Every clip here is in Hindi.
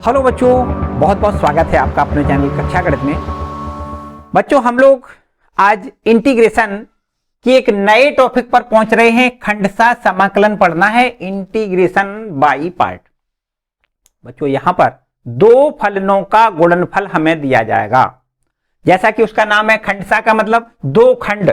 हेलो बच्चों, बहुत बहुत स्वागत है आपका अपने चैनल कक्षा गणित में। बच्चों, हम लोग आज इंटीग्रेशन की एक नए टॉपिक पर पहुंच रहे हैं। खंडशः समाकलन पढ़ना है, इंटीग्रेशन बाई पार्ट। बच्चों, यहां पर दो फलनों का गुणनफल हमें दिया जाएगा। जैसा कि उसका नाम है खंडशः का मतलब दो खंड,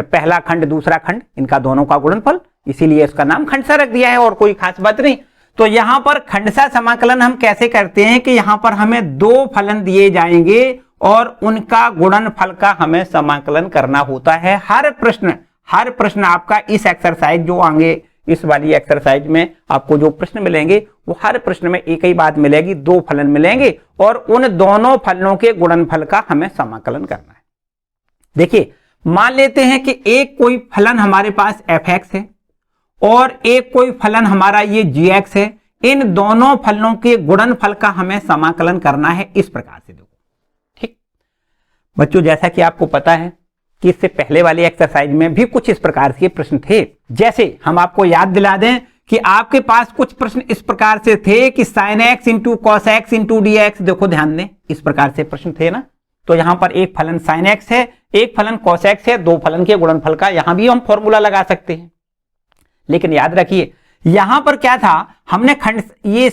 पहला खंड दूसरा खंड, इनका दोनों का गुणनफल, इसीलिए इसका नाम खंडशः रख दिया है और कोई खास बात नहीं। तो यहां पर खंडशः समाकलन हम कैसे करते हैं कि यहां पर हमें दो फलन दिए जाएंगे और उनका गुणनफल का हमें समाकलन करना होता है। हर प्रश्न आपका इस एक्सरसाइज जो आगे इस वाली एक्सरसाइज में आपको जो प्रश्न मिलेंगे वो हर प्रश्न में एक ही बात मिलेगी, दो फलन मिलेंगे और उन दोनों फलनों के गुणनफल का हमें समाकलन करना है। देखिए, मान लेते हैं कि एक कोई फलन हमारे पास fx है और एक कोई फलन हमारा ये gx है। इन दोनों फलनों के गुणनफल का हमें समाकलन करना है इस प्रकार से। देखो, ठीक बच्चों, जैसा कि आपको पता है कि इससे पहले वाली एक्सरसाइज में भी कुछ इस प्रकार के प्रश्न थे। जैसे हम आपको याद दिला दें कि आपके पास कुछ प्रश्न इस प्रकार से थे कि sin x into cos x into d x. देखो, ध्यान दें, इस प्रकार से प्रश्न थे ना। तो यहां पर एक फलन sin x है, एक फलन cos x है, दो फलन के गुणनफल का यहां भी हम फॉर्मूला लगा सकते हैं। लेकिन याद रखिए, यहां पर क्या था, हमने ये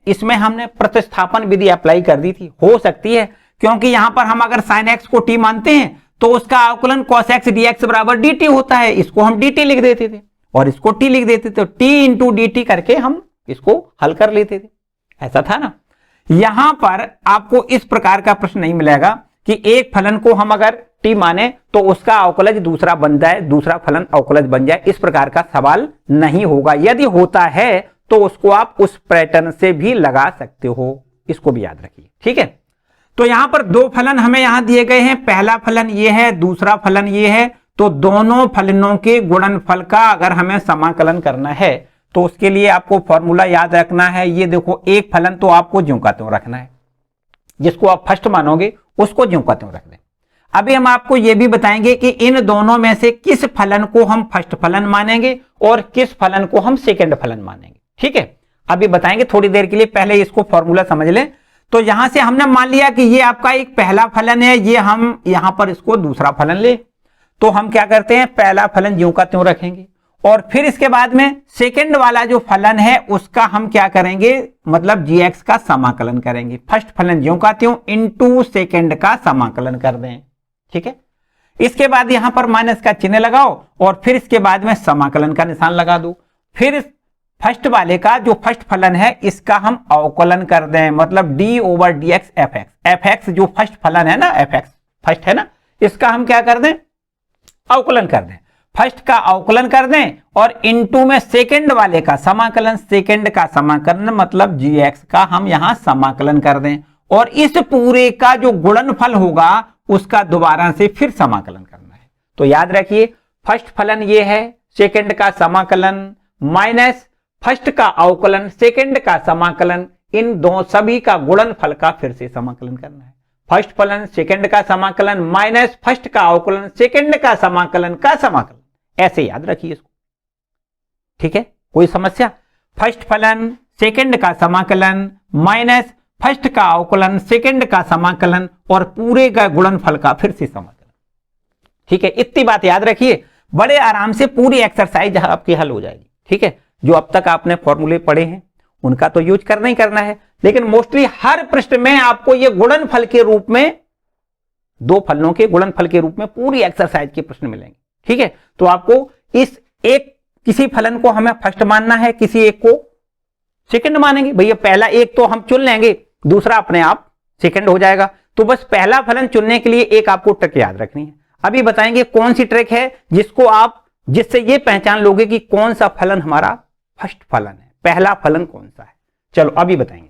इसमें हमने प्रतिस्थापन विधि अप्लाई कर दी थी। हो सकती है क्योंकि यहां पर हम अगर sin x को t मानते हैं तो उसका अवकलन cos x dx बराबर dt होता है। इसको हम dt लिख देते थे और इसको t लिख देते थे, तो t इंटू dt करके हम इसको हल कर लेते थे। ऐसा था ना। यहां पर आपको इस प्रकार का प्रश्न नहीं मिलेगा कि एक फलन को हम अगर t माने तो उसका अवकलज दूसरा बन जाए, दूसरा फलन अवकलज बन जाए। इस प्रकार का सवाल नहीं होगा। यदि होता है तो उसको आप उस पैटर्न से भी लगा सकते हो, इसको भी याद रखिए। ठीक है, तो यहां पर दो फलन हमें यहां दिए गए हैं। पहला फलन ये है, दूसरा फलन ये है। तो दोनों फलनों के गुणनफल का अगर हमें समाकलन करना है तो उसके लिए आपको फॉर्मूला याद रखना है। ये देखो, एक फलन तो आपको ज्यों का त्यों रखना है, जिसको आप फर्स्ट मानोगे उसको ज्यों का त्यों रख दें। अभी हम आपको यह भी बताएंगे कि इन दोनों में से किस फलन को हम फर्स्ट फलन मानेंगे और किस फलन को हम सेकंड फलन मानेंगे। ठीक है, अभी बताएंगे थोड़ी देर के लिए। पहले इसको फॉर्मूला समझ लें। तो यहां से हमने मान लिया कि ये आपका एक पहला फलन है, ये हम यहां पर इसको दूसरा फलन ले, तो हम क्या करते हैं, पहला फलन ज्यों का त्यों रखेंगे और फिर इसके बाद में सेकंड वाला जो फलन है उसका हम क्या करेंगे, मतलब gx का समाकलन करेंगे। फर्स्ट फलन ज्यों का त्यों इंटू सेकंड का समाकलन कर दें। ठीक है, इसके बाद यहां पर माइनस का चिन्ह लगाओ और फिर इसके बाद में समाकलन का निशान लगा दो। फिर फर्स्ट वाले का जो फर्स्ट फलन है इसका हम अवकलन कर दें, मतलब d ओवर dx fx जो फर्स्ट फलन है ना, fx फर्स्ट है ना, इसका हम क्या कर दें, अवकलन कर दें। फर्स्ट का अवकलन कर दें और इनटू में सेकंड वाले का समाकलन, सेकंड का समाकलन मतलब gx का हम यहां समाकलन कर दें और इस पूरे का जो गुणनफल होगा उसका दोबारा से फिर समाकलन करना है। तो याद रखिए, फर्स्ट फलन ये है, सेकंड का समाकलन माइनस फर्स्ट का अवकलन, सेकंड का समाकलन, इन दो सभी का गुणनफल का फिर से समाकलन करना है। फर्स्ट फलन सेकंड का समाकलन माइनस फर्स्ट का अवकलन, सेकंड का समाकलन का समाकलन, ऐसे याद रखिए इसको। ठीक है, कोई समस्या? फर्स्ट फलन सेकंड का समाकलन माइनस फर्स्ट का अवकलन, सेकंड का समाकलन और पूरे का गुणनफल का फिर से समाकलन। ठीक है, इतनी बात याद रखिए, बड़े आराम से पूरी एक्सरसाइज आपकी हल हो जाएगी। ठीक है, जो अब तक आपने फॉर्मूले पढ़े हैं उनका तो यूज करना ही करना है, लेकिन मोस्टली हर प्रश्न में आपको ये गुणनफल के रूप में, दो फलनों के गुणनफल के रूप में पूरी एक्सरसाइज के प्रश्न मिलेंगे। ठीक है, तो आपको इस एक किसी फलन को हमें फर्स्ट मानना है, किसी एक को सेकंड मानेंगे। भैया पहला एक तो हम चुन लेंगे, दूसरा अपने आप सेकंड हो जाएगा। तो बस पहला फलन चुनने के लिए एक आपको ट्रिक याद रखनी है। अभी बताएंगे कौन सी ट्रिक है जिससे ये पहचान लोगे कि कौन सा फलन हमारा फर्स्ट फलन है, पहला फलन कौन सा है। चलो अभी बताएंगे।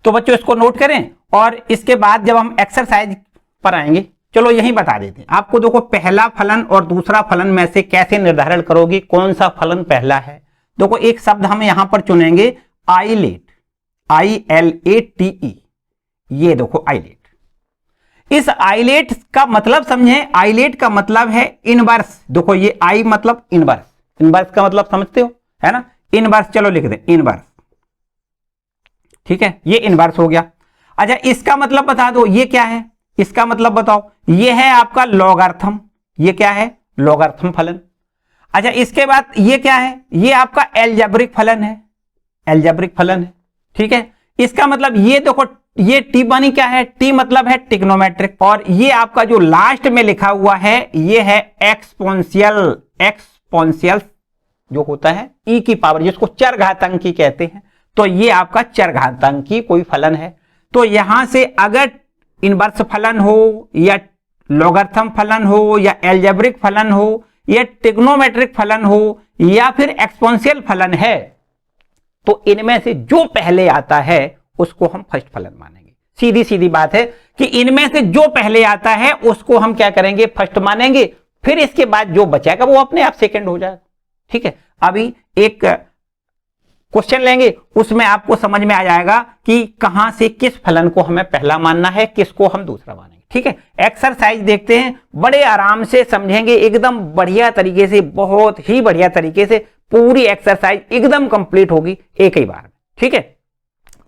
तो बच्चों इसको नोट करें और इसके बाद जब हम एक्सरसाइज पर आएंगे, चलो यही बता देते हैं आपको। देखो, पहला फलन और दूसरा फलन में से कैसे निर्धारण करोगे कौन सा फलन पहला है। देखो, एक शब्द हम यहां पर चुनेंगे आइलेट, ILATE। ये देखो आइलेट। इस आइलेट का मतलब समझे, आइलेट का मतलब है इनवर्स। देखो, ये आई मतलब इनवर्स, इनवर्स का मतलब समझते हो है ना, इनवर्स। चलो लिख दें इनवर्स। ठीक है, ये इनवर्स हो गया। अच्छा, इसका मतलब बता दो, ये क्या है, इसका मतलब बताओ, ये है आपका लॉगरिथम, ये क्या है, लॉगरिथम फलन। अच्छा, इसके बाद ये क्या है, ये आपका एल्जेब्रिक फलन है, एल्जेब्रिक फलन है, ठीक है। इसका मतलब ये देखो, ये टी बनी क्या है, टी मतलब है ट्रिग्नोमेट्रिक, और ये आपका जो लास्ट में लिखा हुआ है ये है एक्सपोनेंशियल, एक्सपोनेंशियल जो होता है ई की पावर, जिसको चरघातांकी कहते हैं, तो ये आपका चरघातांकी कोई फलन है। तो यहां से अगर इनवर्स फलन हो या लॉगरिथम फलन हो या एल्जेब्रिक फलन हो या ट्रिग्नोमेट्रिक फलन हो या फिर एक्सपोनेंशियल फलन है, तो इनमें से जो पहले आता है उसको हम फर्स्ट फलन मानेंगे। सीधी सीधी बात है कि इनमें से जो पहले आता है उसको हम क्या करेंगे, फर्स्ट मानेंगे, फिर इसके बाद जो बचेगा वो अपने आप सेकंड हो जाएगा, ठीक है। अभी एक क्वेश्चन लेंगे, उसमें आपको समझ में आ जाएगा कि कहां से किस फलन को हमें पहला मानना है, किसको हम दूसरा मानेंगे, ठीक है। एक्सरसाइज देखते हैं, बड़े आराम से समझेंगे, एकदम बढ़िया तरीके से, बहुत ही बढ़िया तरीके से पूरी एक्सरसाइज एकदम कंप्लीट होगी एक ही बार में, ठीक है।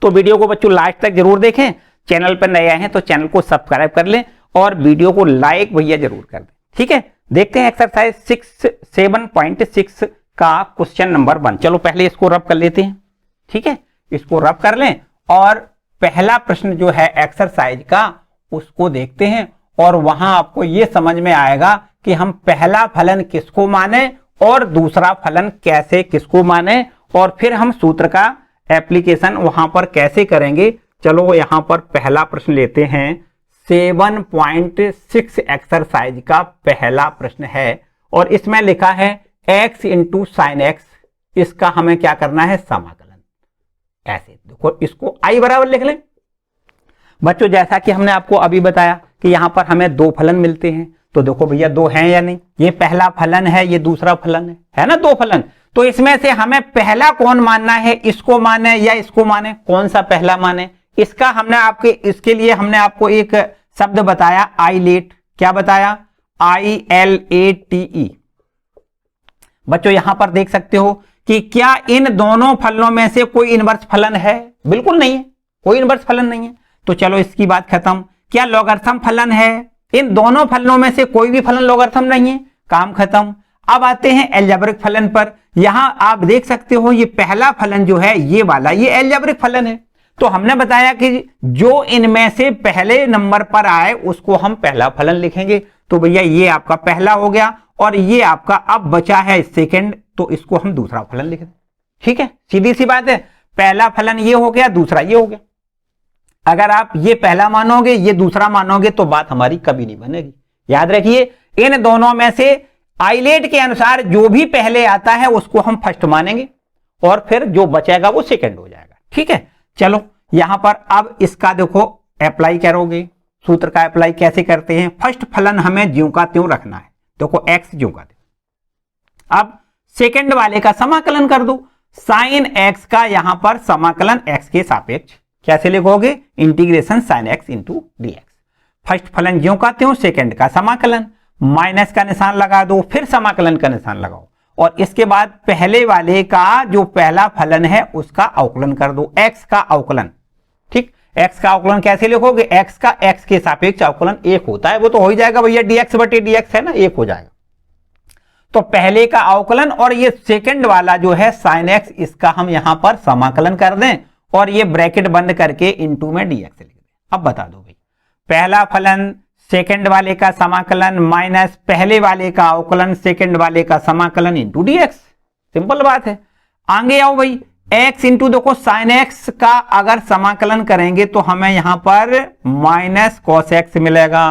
तो वीडियो को बच्चों लास्ट तक जरूर देखें, चैनल पर नए आए हैं तो चैनल को सब्सक्राइब कर लें और वीडियो को लाइक भैया जरूर कर दें, ठीक है। देखते हैं एक्सरसाइज 7.6 का क्वेश्चन नंबर 1। चलो पहले इसको रब कर लेते हैं, ठीक है, इसको रब कर लें और पहला प्रश्न जो है एक्सरसाइज का उसको देखते हैं, और वहां आपको यह समझ में आएगा कि हम पहला फलन किसको माने और दूसरा फलन कैसे किसको माने, और फिर हम सूत्र का एप्लीकेशन वहां पर कैसे करेंगे। चलो यहां पर पहला प्रश्न लेते हैं, 7.6 एक्सरसाइज का पहला प्रश्न है और इसमें लिखा है x इंटू साइन एक्स, इसका हमें क्या करना है, समाकलन। ऐसे देखो, इसको i बराबर लिख लें बच्चों, जैसा कि हमने आपको अभी बताया कि यहां पर हमें दो फलन मिलते हैं, तो देखो भैया दो हैं या नहीं, ये पहला फलन है, ये दूसरा फलन है ना, दो फलन। तो इसमें से हमें पहला कौन मानना है, इसको माने या इसको माने, कौन सा पहला माने, इसका हमने आपके, इसके लिए हमने आपको एक शब्द बताया आईलेट, क्या बताया, ILATE। बच्चों यहां पर देख सकते हो कि क्या इन दोनों फलनों में से कोई इनवर्स फलन है, बिल्कुल नहीं है, कोई इनवर्स फलन नहीं है। तो चलो इसकी बात खत्म। क्या लॉगरिथम फलन है, इन दोनों फलनों में से कोई भी फलन लॉगरिथम नहीं है, काम खत्म। अब आते हैं एल्जेब्रिक फलन पर। यहां आप देख सकते हो ये पहला फलन जो है ये वाला, ये एल्जेब्रिक फलन है। तो हमने बताया कि जो इनमें से पहले नंबर पर आए उसको हम पहला फलन लिखेंगे। तो भैया ये आपका पहला हो गया और ये आपका अब बचा है सेकंड, तो इसको हम दूसरा फलन लिख दें, ठीक है, सीधी सी बात है। पहला फलन ये हो गया, दूसरा ये हो गया। अगर आप ये पहला मानोगे, ये दूसरा मानोगे, तो बात हमारी कभी नहीं बनेगी। याद रखिए, इन दोनों में से आइलेट के अनुसार जो भी पहले आता है उसको हम फर्स्ट मानेंगे और फिर जो बचेगा वो सेकंड हो जाएगा, ठीक है। चलो यहां पर अब इसका देखो अप्लाई करोगे, सूत्र का अप्लाई कैसे करते हैं। फर्स्ट फलन हमें ज्यों का त्यों रखना है, देखो x ज्यों का त्यों। अब सेकंड वाले का समाकलन कर दो, साइन x का यहां पर समाकलन x के सापेक्ष, कैसे लिखोगे, integration sine x into dx। First फलन ज्यों का त्यों, सेकंड का समाकलन, माइनस का निशान लगा दो, फिर समाकलन का निशान लगाओ, और इसके बाद पहले वाले का जो पहला फलन है उसका अवकलन कर दो, x का अवकलन, ठीक। x का अवकलन कैसे लिखोगे, x का x के सापेक्ष अवकलन एक होता है, वो तो हो ही जाएगा भैया, dx बटे dx है ना, एक हो जाएगा। तो पहले का अवकलन और ये सेकंड वाला जो है साइन x, इसका हम यहां पर समाकलन कर दें और ये ब्रैकेट बंद करके इंटू में dx लिख दें। अब बता दो भाई, पहला फलन सेकंड वाले का समाकलन माइनस पहले वाले का अवकलन सेकंड वाले का समाकलन इंटू dx, सिंपल बात है। आगे आओ भाई, x इंटू देखो साइन x का अगर समाकलन करेंगे तो हमें यहां पर माइनस कॉस x मिलेगा।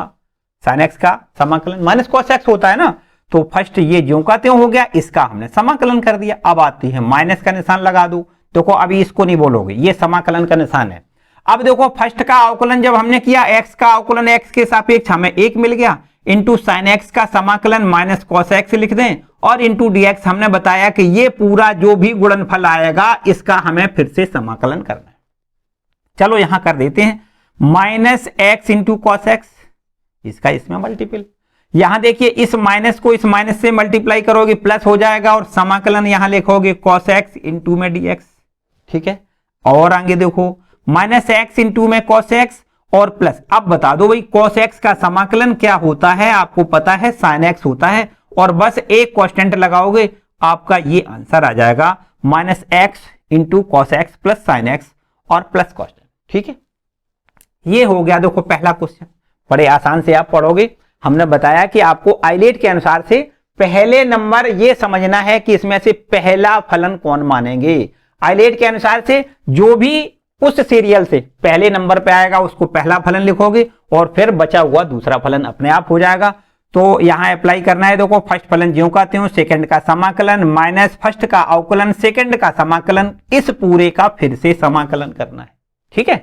साइन x का समाकलन माइनस कॉस x होता है ना, तो फर्स्ट ये ज्यों का त्यों हो गया, इसका हमने समाकलन कर दिया। अब आती है माइनस का निशान लगा दो, देखो अभी इसको नहीं बोलोगे, ये समाकलन का निशान है। अब देखो फर्स्ट का अवकलन जब हमने किया, x का अवकलन x के सापेक्ष हमें एक मिल गया, इंटू साइन x का समाकलन माइनस कॉस x लिख दें और इंटू dx। हमने बताया कि ये पूरा जो भी गुणनफल आएगा इसका हमें फिर से समाकलन करना है। चलो यहां कर देते हैं, minus x into cos x, इसका इसमें मल्टीपल। यहां देखिए इस माइनस को इस माइनस से मल्टीप्लाई करोगे प्लस हो जाएगा और समाकलन यहां लिखोगे कॉस x इंटू में dx, ठीक है। और आगे देखो माइनस एक्स इंटू में कॉस एक्स और प्लस, अब बता दो भाई कॉस एक्स का समाकलन क्या होता है, आपको पता है साइन एक्स होता है, और बस एक कांस्टेंट लगाओगे आपका ये आंसर आ जाएगा minus x into cos x plus sine x और प्लस कांस्टेंट। ठीक है, ये हो गया देखो पहला क्वेश्चन, बड़े आसान से आप पढ़ोगे। हमने बताया कि आपको आइलेट के अनुसार से पहले नंबर ये समझना है कि इसमें से पहला फलन कौन मानेंगे। आइलेट के अनुसार से जो भी उस सीरियल से पहले नंबर पे आएगा उसको पहला फलन लिखोगे और फिर बचा हुआ दूसरा फलन अपने आप हो जाएगा। तो यहां अप्लाई करना है, देखो फर्स्ट फलन ज्यों का त्यों सेकंड का समाकलन माइनस फर्स्ट का अवकलन सेकंड का समाकलन, इस पूरे का फिर से समाकलन करना है। ठीक है,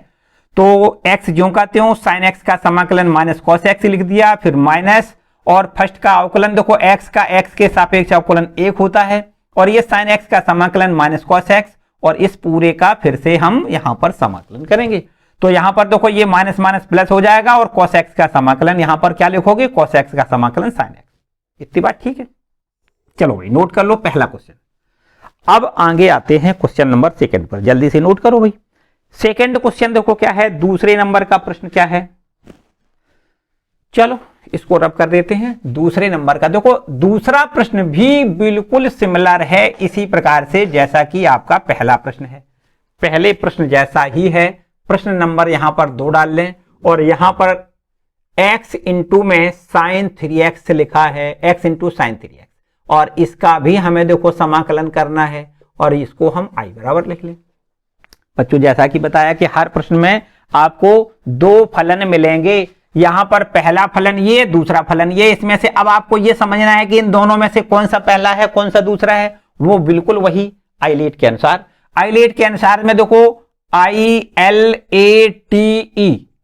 तो एक्स ज्यों का त्यों साइन एक्स का समाकलन माइनस कॉस एक्स लिख दिया, फिर माइनस और फर्स्ट का अवकलन देखो एक्स का एक्स के सापेक्ष अवकलन 1 होता है और ये साइन एक्स का समाकलन माइनस कॉस एक्स, और इस पूरे का फिर से हम यहां पर समाकलन करेंगे। तो यहां पर देखो ये माइनस माइनस प्लस हो जाएगा और कॉस एक्स का समाकलन यहां पर क्या लिखोगे, कॉस एक्स का समाकलन साइन एक्स। इतनी बात ठीक है। चलो भाई नोट कर लो पहला क्वेश्चन। अब आगे आते हैं क्वेश्चन नंबर सेकंड पर, जल्दी से नोट करो भाई। सेकंड क्वेश्चन देखो क्या है, दूसरे नंबर का प्रश्न क्या है। चलो इसको रब कर देते हैं। दूसरे नंबर का देखो दूसरा प्रश्न भी बिल्कुल सिमिलर है इसी प्रकार से जैसा कि आपका पहला प्रश्न है। पहले प्रश्न जैसा ही है, प्रश्न नंबर यहां पर 2 डाल लें और यहां पर x इंटू में साइन 3x लिखा है, x इंटू साइन 3x, और इसका भी हमें देखो समाकलन करना है और इसको हम i बराबर लिख लें। बच्चों जैसा कि बताया कि हर प्रश्न में आपको 2 फलन मिलेंगे, यहां पर पहला फलन ये, दूसरा फलन ये, इसमें से अब आपको ये समझना है कि इन दोनों में से कौन सा पहला है कौन सा दूसरा है, वो बिल्कुल वही आइलेट के अनुसार। आइलेट के अनुसार में देखो ILATE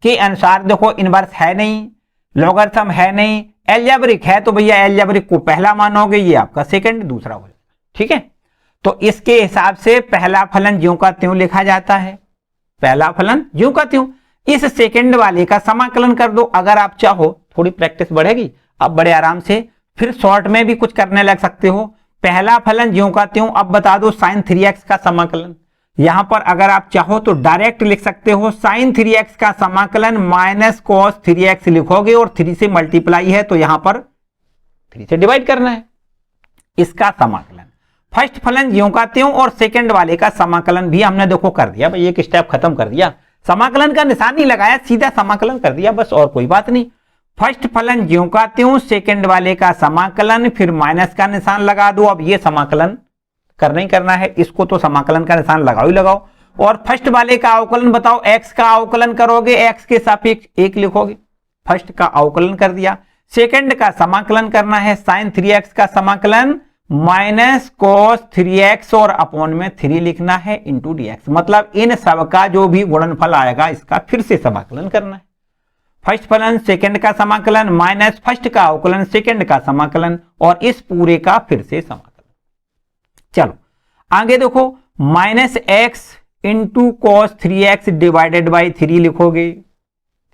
के अनुसार देखो इनवर्स है नहीं, लॉगरिथम है नहीं, एल्जेब्रिक है तो भैया एल्जेब्रिक को पहला मानोगे, ये आपका सेकंड दूसरा हो जाएगा। ठीक है, तो इसके हिसाब से पहला फलन ज्यों का त्यों लिखा जाता है, पहला फलन ज्यों का त्यों। इस सेकंड वाले का समाकलन कर दो, अगर आप चाहो थोड़ी प्रैक्टिस बढ़ेगी, अब बड़े आराम से फिर शॉर्ट में भी कुछ करने लग सकते हो। पहला फलन ज्यों का त्यों, अब बता दो साइन 3x का समाकलन। यहां पर अगर आप चाहो तो डायरेक्ट लिख सकते हो, साइन 3x का समाकलन माइनस कॉस 3x लिखोगे और 3 से मल्टीप्लाई है तो यहां पर 3 से डिवाइड करना है, इसका समाकलन। फर्स्ट फलन ज्यों का त्यों और सेकंड वाले का समाकलन भी हमने देखो कर दिया भाई, एक स्टेप खत्म कर दिया, समाकलन का निशान नहीं लगाया, सीधा समाकलन कर दिया बस, और कोई बात नहीं। फर्स्ट फलन ज्यों का त्यों सेकंड वाले का समाकलन, फिर माइनस का निशान लगा दो। अब ये समाकलन करना ही करना है, इसको तो समाकलन का निशान लगाओ ही लगाओ। और फर्स्ट वाले का अवकलन बताओ, एक्स का अवकलन करोगे, एक्स के सापेक्ष 1 लिखोगे, फर्स्ट का अवकलन कर दिया। सेकंड का समाकलन करना है, साइन 3x का समाकलन माइनस कॉस 3x और अपॉन में 3 लिखना है इंटू dx, मतलब इन सब का जो भी गुणनफल आएगा इसका फिर से समाकलन करना है। फर्स्ट फलन सेकंड का समाकलन माइनस फर्स्ट का अवकलन सेकंड का समाकलन और इस पूरे का फिर से समाकलन। चलो आगे देखो, minus x into cos 3x divided by 3 लिखोगे।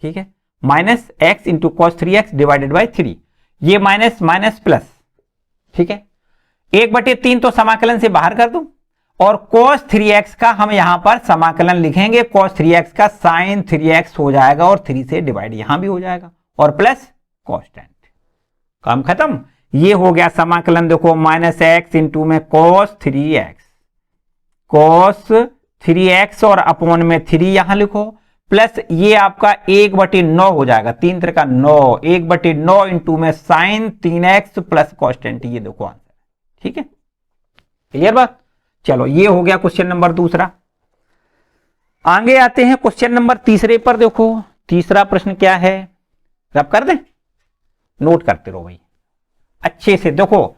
ठीक है, minus x into cos 3x divided by 3, ये माइनस माइनस प्लस। ठीक है, 1/3 तो समाकलन से बाहर कर दो और cos 3x का हम यहां पर समाकलन लिखेंगे, cos 3x का sin 3x हो जाएगा और 3 से डिवाइड यहां भी हो जाएगा और प्लस कांस्टेंट, काम खत्म। ये हो गया समाकलन, देखो माइनस एक्स इंटू में cos 3x और अपॉन में 3 यहां लिखो, प्लस ये आपका 1/9 हो जाएगा, 3 3 का 9, 1/9 इंटू में sin 3x प्लस कांस्टेंट, ये देखो आंसर। ठीक है, क्लियर बात। चलो ये हो गया क्वेश्चन नंबर दूसरा। आगे आते हैं क्वेश्चन नंबर तीसरे पर। देखो तीसरा प्रश्न क्या है, रब कर दें, नोट करते रहो भाई अच्छे से। देखो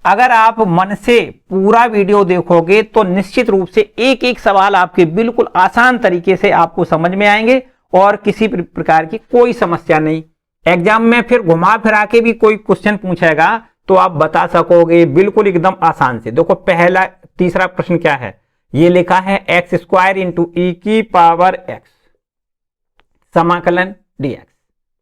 अगर आप मन से पूरा वीडियो देखोगे तो निश्चित रूप से एक एक सवाल आपके बिल्कुल आसान तरीके से आपको समझ में आएंगे और किसी प्रकार की कोई समस्या नहीं। एग्जाम में फिर घुमा फिरा के भी कोई क्वेश्चन पूछेगा तो आप बता सकोगे बिल्कुल एकदम आसान से। देखो पहला तीसरा प्रश्न क्या है, ये लिखा है एक्स स्क्वायर इंटू ई की पावर एक्स समाकलन dx।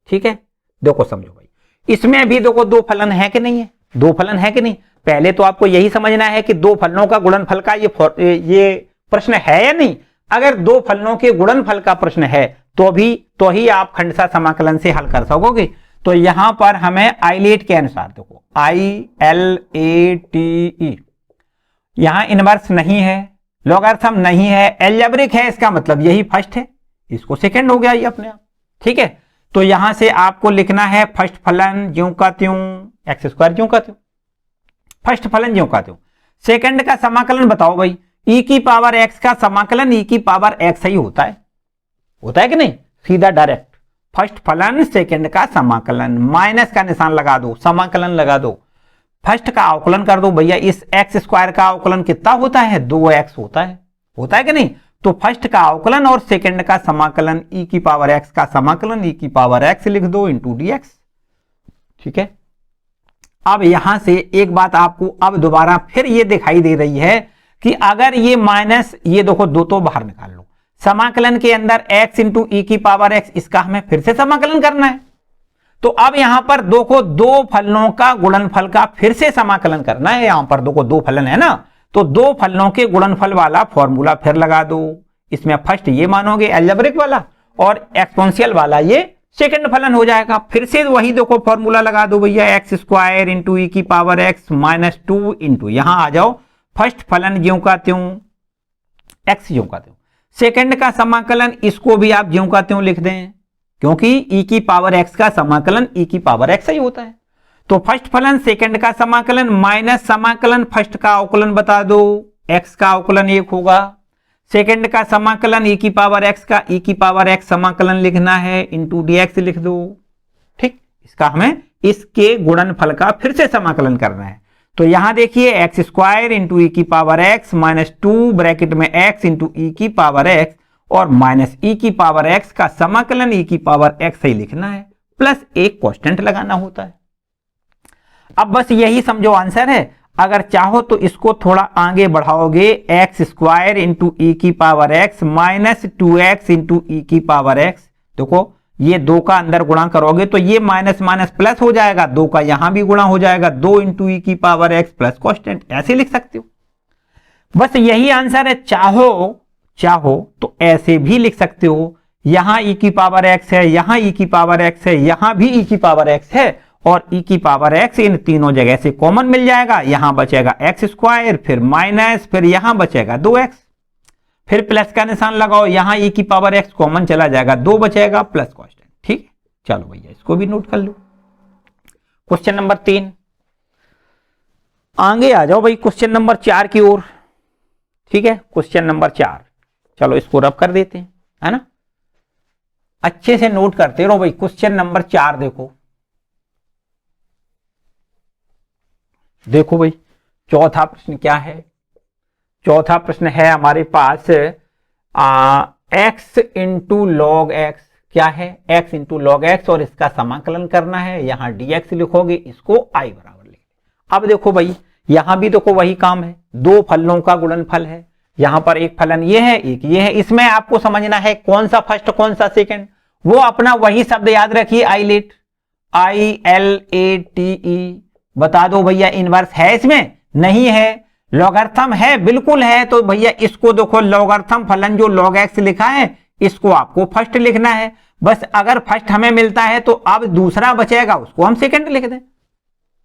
ठीक है, देखो समझो भाई, इसमें भी देखो 2 फलन है कि नहीं है, 2 फलन है कि नहीं। पहले तो आपको यही समझना है कि 2 फलनों का गुणनफल का ये प्रश्न है या नहीं। अगर दो फलनों के गुणनफल का प्रश्न है तो ही आप खंडसा समाकलन से हल कर सकोगे। तो यहां पर हमें आइलेट के अनुसार देखो ILATE, यहां इनवर्स नहीं है, लॉगरिथम नहीं है, एल्जेब्रिक है, इसका मतलब यही फर्स्ट है, इसको सेकंड हो गया ये अपने आप। ठीक है, तो यहां से आपको लिखना है फर्स्ट फलन ज्यों का त्यों एक्स स्क्वायर ज्यों का त्यों, फर्स्ट फलन ज्यों का त्यों। सेकंड का समाकलन बताओ भाई, e की पावर x का समाकलन e की पावर x ही होता है कि नहीं, सीधा डायरेक्ट। फर्स्ट फलन सेकंड का समाकलन, माइनस का निशान लगा दो, समाकलन लगा दो, फर्स्ट का अवकलन कर दो भैया। इस एक्स स्क्वायर का अवकलन कितना होता है, 2x होता है कि नहीं। तो फर्स्ट का अवकलन और सेकंड का समाकलन e की पावर x का समाकलन e की पावर x लिख दो इंटू dx। ठीक है, अब यहां से एक बात आपको अब दोबारा फिर ये दिखाई दे रही है कि अगर ये माइनस, ये देखो दो तो बाहर निकाल लो, समाकलन के अंदर x इंटू ई की पावर x, इसका हमें फिर से समाकलन करना है। तो अब यहां पर दो फलनों का गुणनफल का फिर से समाकलन करना है। यहां पर दो फलन है ना, तो दो फलनों के गुणनफल वाला फॉर्मूला फिर लगा दो। इसमें फर्स्ट ये मानोगे अलजेब्रिक वाला और एक्सपोनेंशियल वाला ये सेकंड फलन हो जाएगा। फिर से वही देखो फॉर्मूला लगा दो भैया, एक्स स्क्वायर इंटू ई की पावर एक्स माइनस 2 इंटू, यहां आ जाओ फर्स्ट फलन ज्यों का त्यों एक्स ज्यों का त्यों, सेकंड का समाकलन इसको भी आप ज्यों का त्यों लिख दें, क्योंकि e की पावर x का समाकलन e की पावर x ही होता है। तो फर्स्ट फलन सेकंड का समाकलन माइनस समाकलन फर्स्ट का अवकलन बता दो, x का अवकलन 1 होगा, सेकंड का समाकलन e की पावर x का e की पावर x समाकलन लिखना है इंटू dx लिख दो। ठीक, इसका हमें इसके गुणनफल का फिर से समाकलन करना है। तो यहां देखिए एक्स स्क्वायर इंटू ई की पावर x माइनस 2 ब्रैकेट में x इंटू ई की पावर x और माइनस ई की पावर x का समाकलन ई की पावर x ही लिखना है, प्लस एक कांस्टेंट लगाना होता है। अब बस यही समझो आंसर है। अगर चाहो तो इसको थोड़ा आगे बढ़ाओगे, एक्स स्क्वायर इंटू ई की power x minus 2x into e की पावर x, देखो ये दो का अंदर गुणा करोगे तो ये माइनस माइनस प्लस हो जाएगा, दो का यहां भी गुणा हो जाएगा, 2 इंटू ई की पावर x प्लस कांस्टेंट, ऐसे लिख सकते हो। बस यही आंसर है। चाहो तो ऐसे भी लिख सकते हो, यहां e की पावर x है, यहां e की पावर x है, यहां भी e की पावर x है और e की पावर x इन तीनों जगह से कॉमन मिल जाएगा। यहां बचेगा एक्स स्क्वायर, फिर माइनस, फिर यहां बचेगा 2x, फिर प्लस का निशान लगाओ, यहां e की पावर x कॉमन चला जाएगा, 2 बचेगा प्लस कांस्टेंट। ठीक है, चलो भैया इसको भी नोट कर लो। क्वेश्चन नंबर 3, आगे आ जाओ भाई क्वेश्चन नंबर 4 की ओर। ठीक है, क्वेश्चन नंबर 4, चलो इसको रब कर देते हैं, है ना, अच्छे से नोट करते रहो भाई। क्वेश्चन नंबर 4 देखो भाई, चौथा प्रश्न क्या है। चौथा प्रश्न है हमारे पास x इंटू लॉग एक्स, क्या है x इंटू लॉग एक्स और इसका समाकलन करना है। यहां dx लिखोगे, इसको i बराबर लिख। अब देखो भाई यहां भी देखो वही काम है, दो फलनों का गुणनफल है। यहां पर एक फलन ये है, एक ये है। इसमें आपको समझना है कौन सा फर्स्ट कौन सा सेकंड, वो अपना वही शब्द याद रखिए, आइलेट, ILATE। बता दो भैया इनवर्स है इसमें, नहीं है। लॉगरिथम है, बिल्कुल है। तो भैया इसको देखो, लॉगरिथम फलन जो log x लिखा है इसको आपको फर्स्ट लिखना है। बस अगर फर्स्ट हमें मिलता है तो अब दूसरा बचेगा उसको हम सेकंड लिख दें,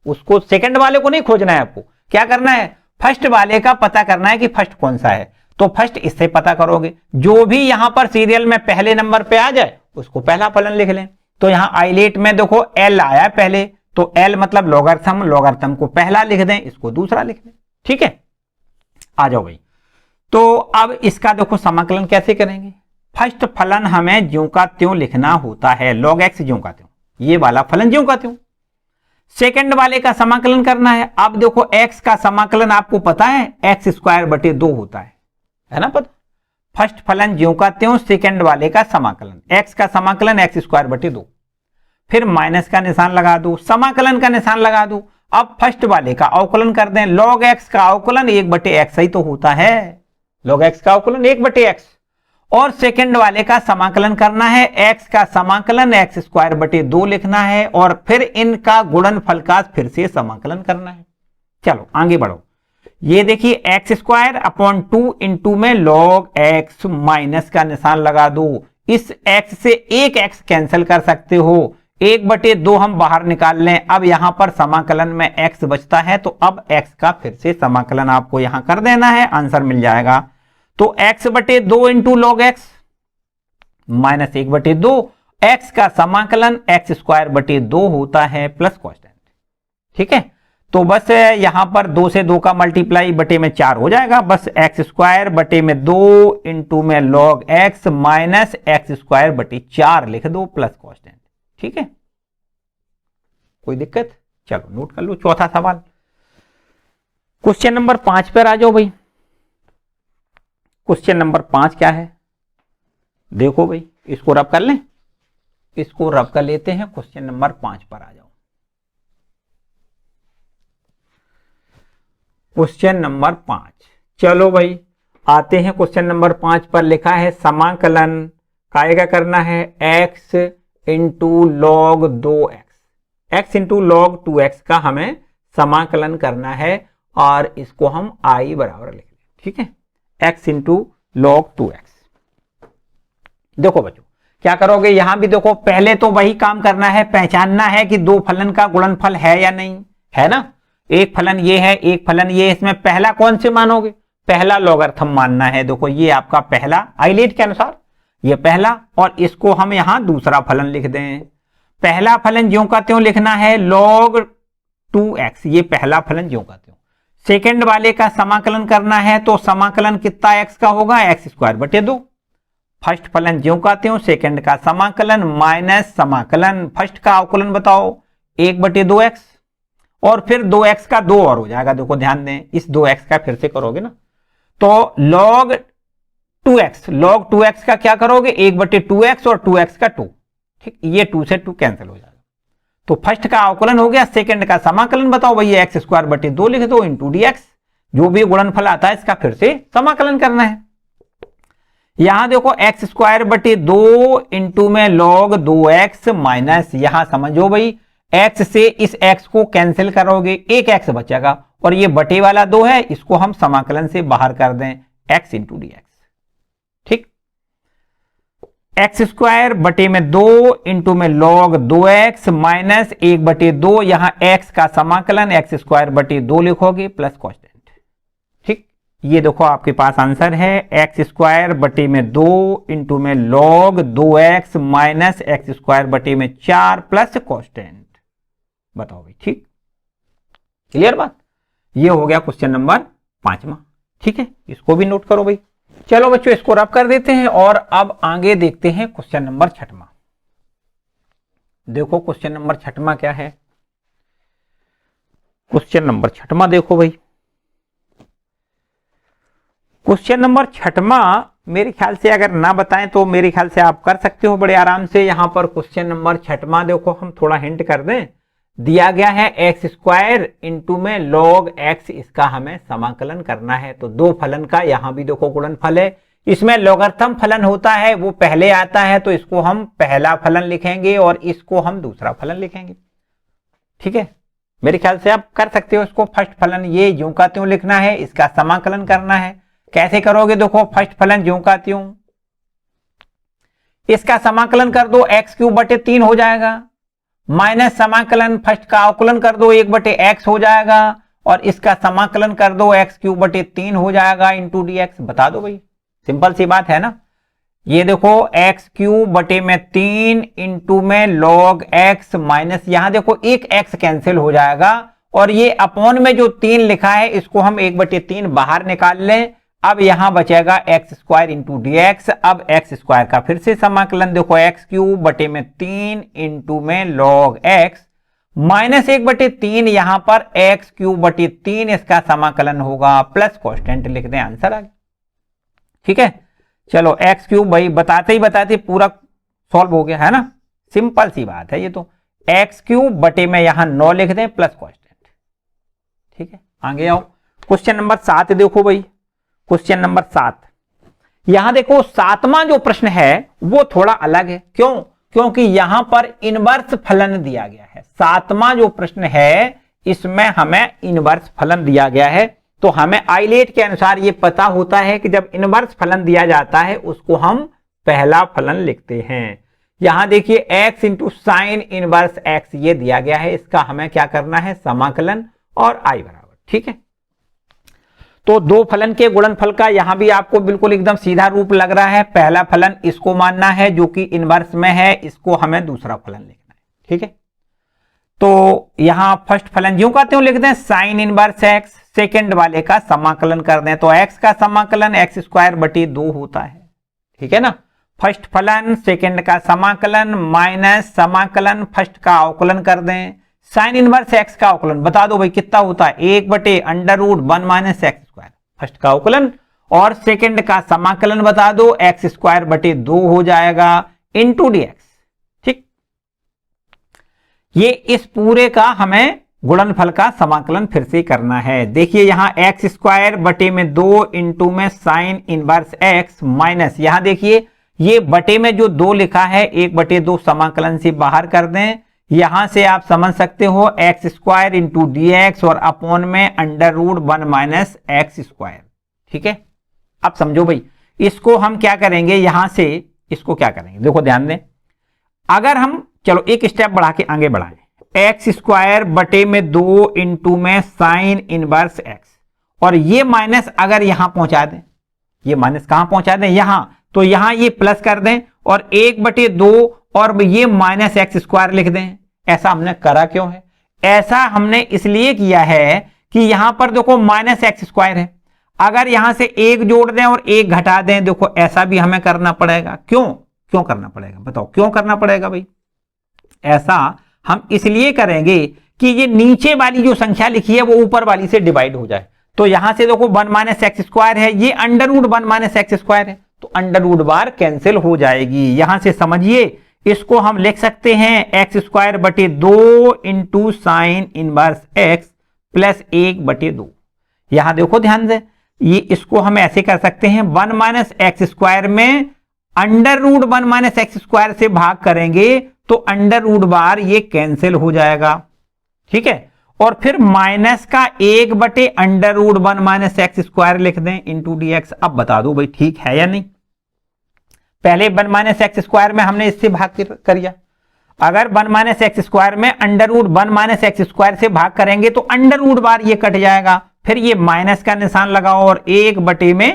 उसको सेकंड वाले को नहीं खोजना है। आपको क्या करना है, फर्स्ट वाले का पता करना है कि फर्स्ट कौन सा है। तो फर्स्ट इससे पता करोगे, जो भी यहां पर सीरियल में पहले नंबर पे आ जाए उसको पहला फलन लिख लें। तो यहां आइलेट में देखो L आया पहले, तो L मतलब लॉगरिथम, लॉगरिथम को पहला लिख दें, इसको दूसरा लिख दें। ठीक है, आ जाओ भाई। तो अब इसका देखो समाकलन कैसे करेंगे। फर्स्ट फलन हमें ज्यों का त्यों लिखना होता है, log x ज्यों का त्यों, ये वाला फलन ज्यों का त्यों। सेकंड वाले का समाकलन करना है। अब देखो x का समाकलन आपको पता है एक्स स्क्वायर बटे 2 होता है ना पता। फर्स्ट फलन ज्यों का त्यों, सेकंड वाले का समाकलन, x का समाकलन एक्स स्क्वायर बटे 2, फिर माइनस का निशान लगा दो, समाकलन का निशान लगा दो। अब फर्स्ट वाले का अवकलन कर दें, log x का अवकलन 1/x ही तो होता है, log x का अवकलन 1/x। और सेकंड वाले का समाकलन करना है, x का समाकलन एक्स स्क्वायर बटे 2 लिखना है और फिर इनका गुणनफल का फिर से समाकलन करना है। चलो आगे बढ़ो। ये देखिए एक्स स्क्वायर अपॉन 2 इंटू में लॉग एक्स माइनस का निशान लगा दो। इस एक्स से एक एक्स कैंसिल कर सकते हो, 1/2 हम बाहर निकाल लें। अब यहां पर समाकलन में एक्स बचता है, तो अब एक्स का फिर से समाकलन आपको यहां कर देना है, आंसर मिल जाएगा। तो x/2 into log x minus 1/2, x का समाकलन x²/2 होता है प्लस कॉन्स्टेंट। ठीक है, तो बस यहां पर 2 से 2 का मल्टीप्लाई बटे में 4 हो जाएगा, बस x²/2 इंटू में लॉग एक्स माइनस x²/4 लिख दो प्लस कॉन्स्टेंट। ठीक है, कोई दिक्कत? चलो नोट कर लो। चौथा सवाल, क्वेश्चन नंबर 5 पर आ जाओ भाई। क्वेश्चन नंबर 5 क्या है? देखो भाई, इसको रब कर लें, इसको रब कर लेते हैं। क्वेश्चन नंबर 5 पर आ जाओ। क्वेश्चन नंबर 5, चलो भाई आते हैं। क्वेश्चन नंबर 5 पर लिखा है समाकलन क्या करना है, x into log 2x, x into log 2x का हमें समाकलन करना है और इसको हम i बराबर लिख लें। ठीक है, x इंटू लॉग 2x। देखो बच्चों क्या करोगे, यहां भी देखो पहले तो वही काम करना है, पहचानना है कि दो फलन का गुणनफल है या नहीं है ना। एक फलन ये है, एक फलन ये, इसमें पहला कौन से मानोगे, पहला लॉगरिथम मानना है। देखो ये आपका पहला, आइलेट के अनुसार ये पहला, और इसको हम यहां दूसरा फलन लिख दें। पहला फलन ज्यों का त्यों लिखना है log 2x, ये पहला फलन ज्यों का त्यों। सेकंड वाले का समाकलन करना है, तो समाकलन कितना x का होगा, x²/2। फर्स्ट फलन ज्यों का त्यों, सेकंड का समाकलन माइनस समाकलन, फर्स्ट का अवकलन बताओ 1/2x, और फिर 2x का 2 और हो जाएगा। देखो ध्यान दें, इस 2x का फिर से करोगे ना, तो log 2x का क्या करोगे, 1/2x और 2x का 2। ठीक, ये 2 से 2 कैंसिल हो जाएगा। तो फर्स्ट का अवकलन हो गया, सेकंड का समाकलन बताओ भैया, x²/2 लिख दो इंटू dx, जो भी गुणनफल आता है इसका फिर से समाकलन करना है। यहां देखो x²/2 इंटू में log 2x माइनस, यहां समझो भाई x से इस x को कैंसिल करोगे, एक x बचेगा, और ये बटे वाला 2 है, इसको हम समाकलन से बाहर कर दें, x इंटू dx। ठीक, x²/2 इंटू में log 2x माइनस 1/2, यहां x का समाकलन x²/2 लिखोगे प्लस कॉन्स्टेंट। ठीक, ये देखो आपके पास आंसर है, x²/2 इंटू में log 2x minus x²/4 plus constant. बताओ भाई, ठीक क्लियर बात। ये हो गया क्वेश्चन नंबर 5वां। ठीक है, इसको भी नोट करो भाई। चलो बच्चों इसको रब कर देते हैं और अब आगे देखते हैं क्वेश्चन नंबर 6वां। देखो क्वेश्चन नंबर 6वां क्या है, क्वेश्चन नंबर 6वां देखो भाई। क्वेश्चन नंबर 6वां मेरे ख्याल से अगर ना बताएं तो मेरे ख्याल से आप कर सकते हो बड़े आराम से। यहां पर क्वेश्चन नंबर 6वां देखो, हम थोड़ा हिंट कर दें, दिया गया है x² इंटू में log x, इसका हमें समाकलन करना है। तो दो फलन का यहां भी देखो गुणनफल है, इसमें लॉगरिथम फलन होता है, वो पहले आता है, तो इसको हम पहला फलन लिखेंगे और इसको हम दूसरा फलन लिखेंगे। ठीक है, मेरे ख्याल से आप कर सकते हो इसको। फर्स्ट फलन ये ज्यों का त्यों लिखना है, इसका समाकलन करना है। कैसे करोगे, देखो फर्स्ट फलन ज्यों का त्यों, इसका समाकलन कर दो, x³ हो जाएगा, माइनस समाकलन फर्स्ट का अवकलन कर दो, 1/x हो जाएगा, और इसका समाकलन कर दो, x³ हो जाएगा इंटू dx। बता दो भाई, सिंपल सी बात है ना। ये देखो x³ इंटू में log x माइनस, यहां देखो एक x कैंसिल हो जाएगा, और ये अपॉन में जो 3 लिखा है इसको हम 1/3 बाहर निकाल लें। अब यहां बचेगा x² इंटू dx। अब x² का फिर से समाकलन देखो, x³ इंटू में log x माइनस 1/3, यहां पर x³ इसका समाकलन होगा प्लस कॉन्स्टेंट लिख दें, आंसर आ गया। ठीक है, चलो x³ भाई बताते ही बताते पूरा सॉल्व हो गया है ना, सिंपल सी बात है ये तो। x³ में यहां 9 लिख दें प्लस कॉन्स्टेंट। ठीक है, आगे आओ। क्वेश्चन नंबर 7 देखो भाई, क्वेश्चन नंबर 7। यहां देखो 7वां जो प्रश्न है वो थोड़ा अलग है। क्यों? क्योंकि यहां पर इनवर्स फलन दिया गया है। 7वां जो प्रश्न है इसमें हमें इनवर्स फलन दिया गया है। तो हमें आइलेट के अनुसार ये पता होता है कि जब इनवर्स फलन दिया जाता है उसको हम पहला फलन लिखते हैं। यहां देखिए x into sine inverse x ये दिया गया है, इसका हमें क्या करना है, समाकलन और i बराबर, ठीक है। तो दो फलन के गुणनफल का यहां भी आपको बिल्कुल एकदम सीधा रूप लग रहा है। पहला फलन इसको मानना है जो कि इनवर्स में है, इसको हमें दूसरा फलन लिखना है, ठीक है। तो यहां फर्स्ट फलन ज्यों का त्यों लिख दें, साइन इनवर्स एक्स, सेकेंड वाले का समाकलन कर दें तो x का समाकलन x स्क्वायर बटे 2 होता है, ठीक है ना। फर्स्ट फलन सेकेंड का समाकलन माइनस समाकलन फर्स्ट का अवकलन कर दें। साइन इनवर्स एक्स का अवकलन बता दो भाई कितना होता है, 1 बटे under root 1 minus x square, first का अवकलन, और सेकेंड का समाकलन बता दो, एक्स स्क्वायर बटे 2 हो जाएगा इंटू dx, ठीक। ये इस पूरे का हमें गुणनफल का समाकलन फिर से करना है। देखिए यहां एक्स स्क्वायर बटे में 2 इंटू में साइन इनवर्स एक्स माइनस, यहां देखिए ये बटे में जो 2 लिखा है 1 बटे 2 समाकलन से बाहर कर दें, यहां से आप समझ सकते हो x square into d x और अपॉन में under root 1 minus x square, ठीक है। अब समझो भाई इसको हम क्या करेंगे, यहां से इसको क्या करेंगे, देखो ध्यान दें, अगर हम चलो एक स्टेप बढ़ा के आगे बढ़ाएं, एक्स स्क्वायर बटे में 2 इंटू में साइन इनवर्स एक्स, और ये माइनस अगर यहां पहुंचा दें, ये माइनस कहां पहुंचा दें, यहां, तो यहां ये प्लस कर दें और 1 बटे 2 और ये माइनस एक्स स्क्वायर लिख दें। ऐसा हमने करा क्यों है, ऐसा हमने इसलिए किया है कि यहां पर देखो माइनस एक्स स्क्वायर है, अगर यहां से 1 जोड़ दें और 1 घटा दें, देखो ऐसा भी हमें करना पड़ेगा। क्यों करना पड़ेगा, बताओ क्यों करना पड़ेगा भाई। ऐसा हम इसलिए करेंगे कि ये नीचे वाली जो संख्या लिखी है वो ऊपर वाली से डिवाइड हो जाए। तो यहां से देखो 1 माइनस एक्स स्क्वायर है, ये under root 1 minus x square है, तो अंडर रूट बार कैंसिल हो जाएगी। यहां से समझिए इसको हम लिख सकते हैं एक्स स्क्वायर बटे 2 into sine inverse x plus 1 बटे 2। यहां देखो ध्यान से, ये इसको हम ऐसे कर सकते हैं, 1 माइनस एक्स स्क्वायर में under root 1 minus x square से भाग करेंगे तो अंडर रूट बार ये कैंसिल हो जाएगा, ठीक है। और फिर माइनस का 1 बटे under root 1 minus x square लिख दें इंटू डी एक्स। अब बता दो भाई ठीक है या नहीं, पहले 1 माइनस एक्स स्क्वायर में हमने इससे भाग करिया, अगर 1 माइनस एक्स स्क्वायर में under root 1 minus x square से भाग करेंगे तो अंडर रूट बार ये कट जाएगा, फिर ये माइनस का निशान लगाओ और 1 बटे में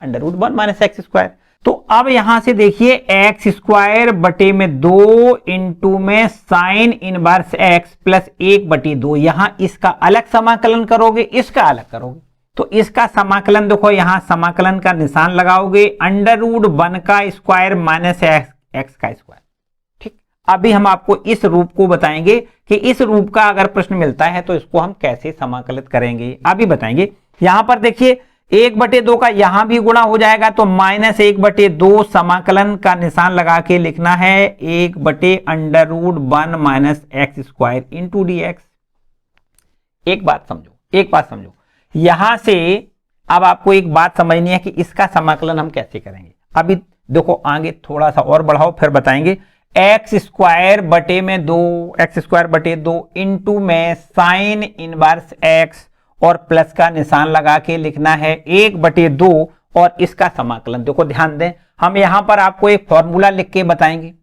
under root 1 minus x square. तो अब यहां से देखिए एक्स स्क्वायर बटे में 2 इंटू में साइन इनवर्स एक्स प्लस 1 बटे 2, यहां इसका अलग समाकलन करोगे, इसका अलग करोगे, तो इसका समाकलन देखो यहां समाकलन का निशान लगाओगे, अंडर रूट 1 का स्क्वायर माइनस एक्स का स्क्वायर, ठीक। अभी हम आपको इस रूप को बताएंगे कि इस रूप का अगर प्रश्न मिलता है तो इसको हम कैसे समाकलित करेंगे, अभी बताएंगे। यहां पर देखिए 1 बटे 2 का यहां भी गुणा हो जाएगा तो माइनस 1 बटे 2 समाकलन का निशान लगा के लिखना है 1 बटे under root 1 minus x square into d x. एक बात समझो, यहां से अब आपको एक बात समझनी है कि इसका समाकलन हम कैसे करेंगे। अभी देखो आगे थोड़ा सा और बढ़ाओ फिर बताएंगे। एक्स स्क्वायर बटे में 2, एक्स स्क्वायर बटे 2 इंटू में साइन इनवर्स एक्स और प्लस का निशान लगा के लिखना है 1 बटे 2 और इसका समाकलन। देखो ध्यान दें, हम यहां पर आपको एक फॉर्मूला लिख के बताएंगे,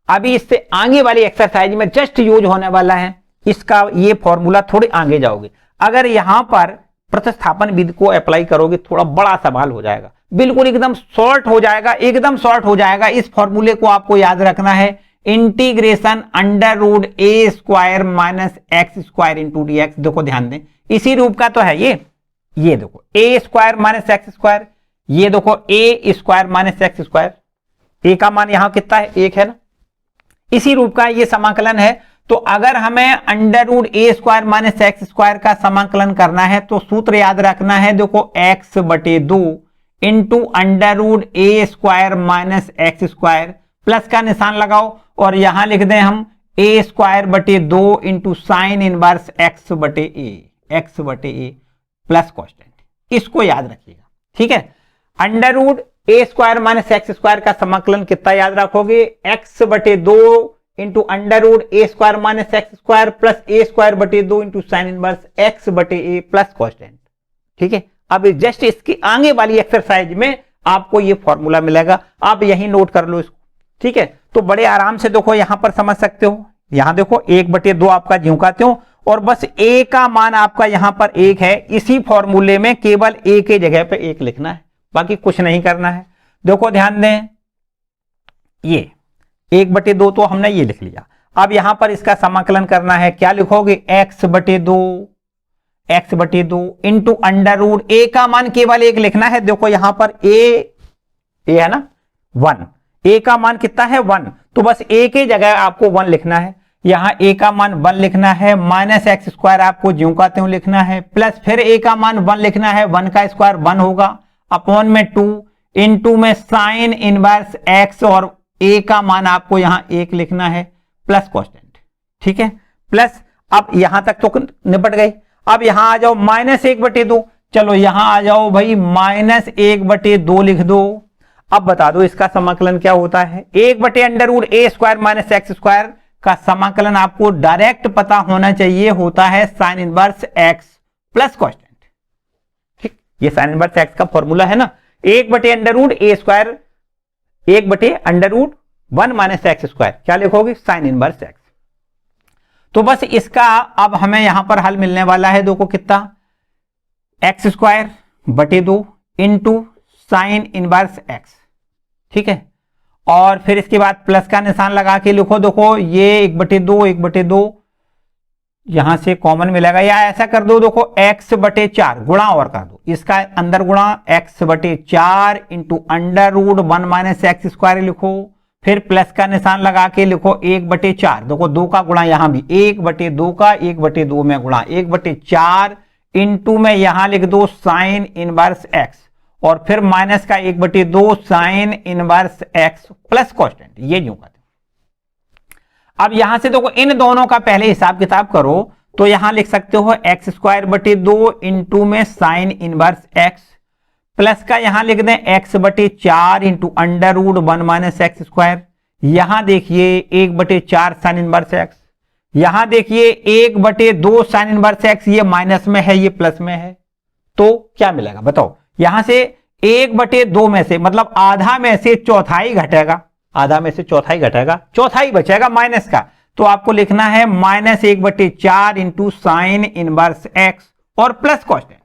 अभी इससे आगे वाली एक्सरसाइज में जस्ट यूज होने वाला है, इसका ये फॉर्मूला थोड़े आगे जाओगे। अगर यहां पर प्रतिस्थापन विधि को अप्लाई करोगे थोड़ा बड़ा सवाल हो जाएगा, बिल्कुल एकदम शॉर्ट हो जाएगा, एकदम शॉर्ट हो जाएगा। इस फॉर्मूले को आपको याद रखना है, integration under root a square minus x square into d x. देखो ध्यान दें, इसी रूप का तो है ये देखो ए स्क्वायर माइनस एक्स स्क्वायर, ये देखो ए स्क्वायर माइनस एक्स स्क्वायर, ए का मान यहां कितना है 1 है ना, इसी रूप का ये समाकलन है। तो अगर हमें under root a square minus x square का समाकलन करना है तो सूत्र याद रखना है, देखो एक्स बटे 2 into under root a square minus x square plus का निशान लगाओ और यहां लिख दें हम ए स्क्वायर बटे 2 इंटू साइन इनवर्स एक्स बटे ए प्लस कॉन्स्टेंट, इसको याद रखिएगा, ठीक है। Under root a square minus x square का समाकलन कितना याद रखोगे, एक्स बटे 2 into under root a square minus x square plus a square बटे 2 इंटू साइन इनवर्स एक्स बटे ए प्लस कॉन्स्टेंट, ठीक है, अब जस्ट इसकी आगे वाली एक्सरसाइज में आपको ये फॉर्मूला मिलेगा, आप यही नोट कर लो इसको। ठीक है, तो बड़े आराम से देखो यहां पर समझ सकते हो। यहां देखो 1/2 आपका झुकाते हो और बस ए का मान आपका यहां पर 1 है। इसी फॉर्मूले में केवल ए के जगह पे 1 लिखना है, बाकी कुछ नहीं करना है। देखो ध्यान दें, ये 1/2 तो हमने ये लिख लिया। अब यहां पर इसका समाकलन करना है, क्या लिखोगे, x/2 इंटू अंडर रूट ए का मान केवल 1 लिखना है। देखो यहां पर ए है ना 1, ए का मान कितना है 1, तो बस ए के जगह आपको 1 लिखना है। यहां ए का मान 1 लिखना है, माइनस एक्स स्क्वायर आपको ज्यों का त्यों लिखना है, प्लस फिर ए का मान 1 लिखना है, 1 का स्क्वायर 1 होगा, अपॉन में 2 इंटू में साइन इनवर्स एक्स और ए का मान आपको यहां 1 लिखना है, प्लस कॉन्स्टेंट। ठीक है, प्लस अब यहां तक तो निपट गई। अब यहां आ जाओ -1/2, चलो यहां आ जाओ भाई -1/2 लिख दो। अब बता दो इसका समाकलन क्या होता है, 1/√a² माइनस एक्स स्क्वायर का समाकलन आपको डायरेक्ट पता होना चाहिए, होता है sign inverse x plus constant. ठीक, ये साइन इनवर्स एक्स का फॉर्मूला है ना, 1/√a², 1/√1 माइनस एक्स स्क्वायर, क्या लिखोगे, साइन इनवर्स एक्स। तो बस इसका अब हमें यहां पर हल मिलने वाला है, देखो कितना, x²/2 into sine inverse x. ठीक है, और फिर इसके बाद प्लस का निशान लगा के लिखो, देखो ये 1/2 यहां से कॉमन मिलेगा, या ऐसा कर दो, देखो x/4 गुणा और कर दो, इसका अंदर गुणा x/4 into under root 1 minus x square लिखो, फिर प्लस का निशान लगा के लिखो 1/4, देखो 2 का गुणा यहां भी 1/2 का 1/2 में गुणा 1/4 इंटू में यहां लिख दो साइन इनवर्स एक्स, और फिर माइनस का 1/2 sine inverse x plus constant, ये यूं करते। अब यहां से देखो इन दोनों का पहले हिसाब किताब करो, तो यहां लिख सकते हो x²/2 इंटू में साइन इनवर्स एक्स, प्लस का यहां लिख दें x/4 into under root 1 minus x square, यहां देखिए 1/4 साइन इनवर्स एक्स, यहां देखिए 1/2 साइन इनवर्स एक्स, ये माइनस में है ये प्लस में है, तो क्या मिलेगा बताओ, यहां से 1/2 में से मतलब आधा में से चौथाई घटेगा, आधा में से चौथाई घटेगा, चौथाई बचेगा माइनस का, तो आपको लिखना है -1/4 इंटू साइन इनवर्स एक्स और प्लस कॉन्स्टेंट।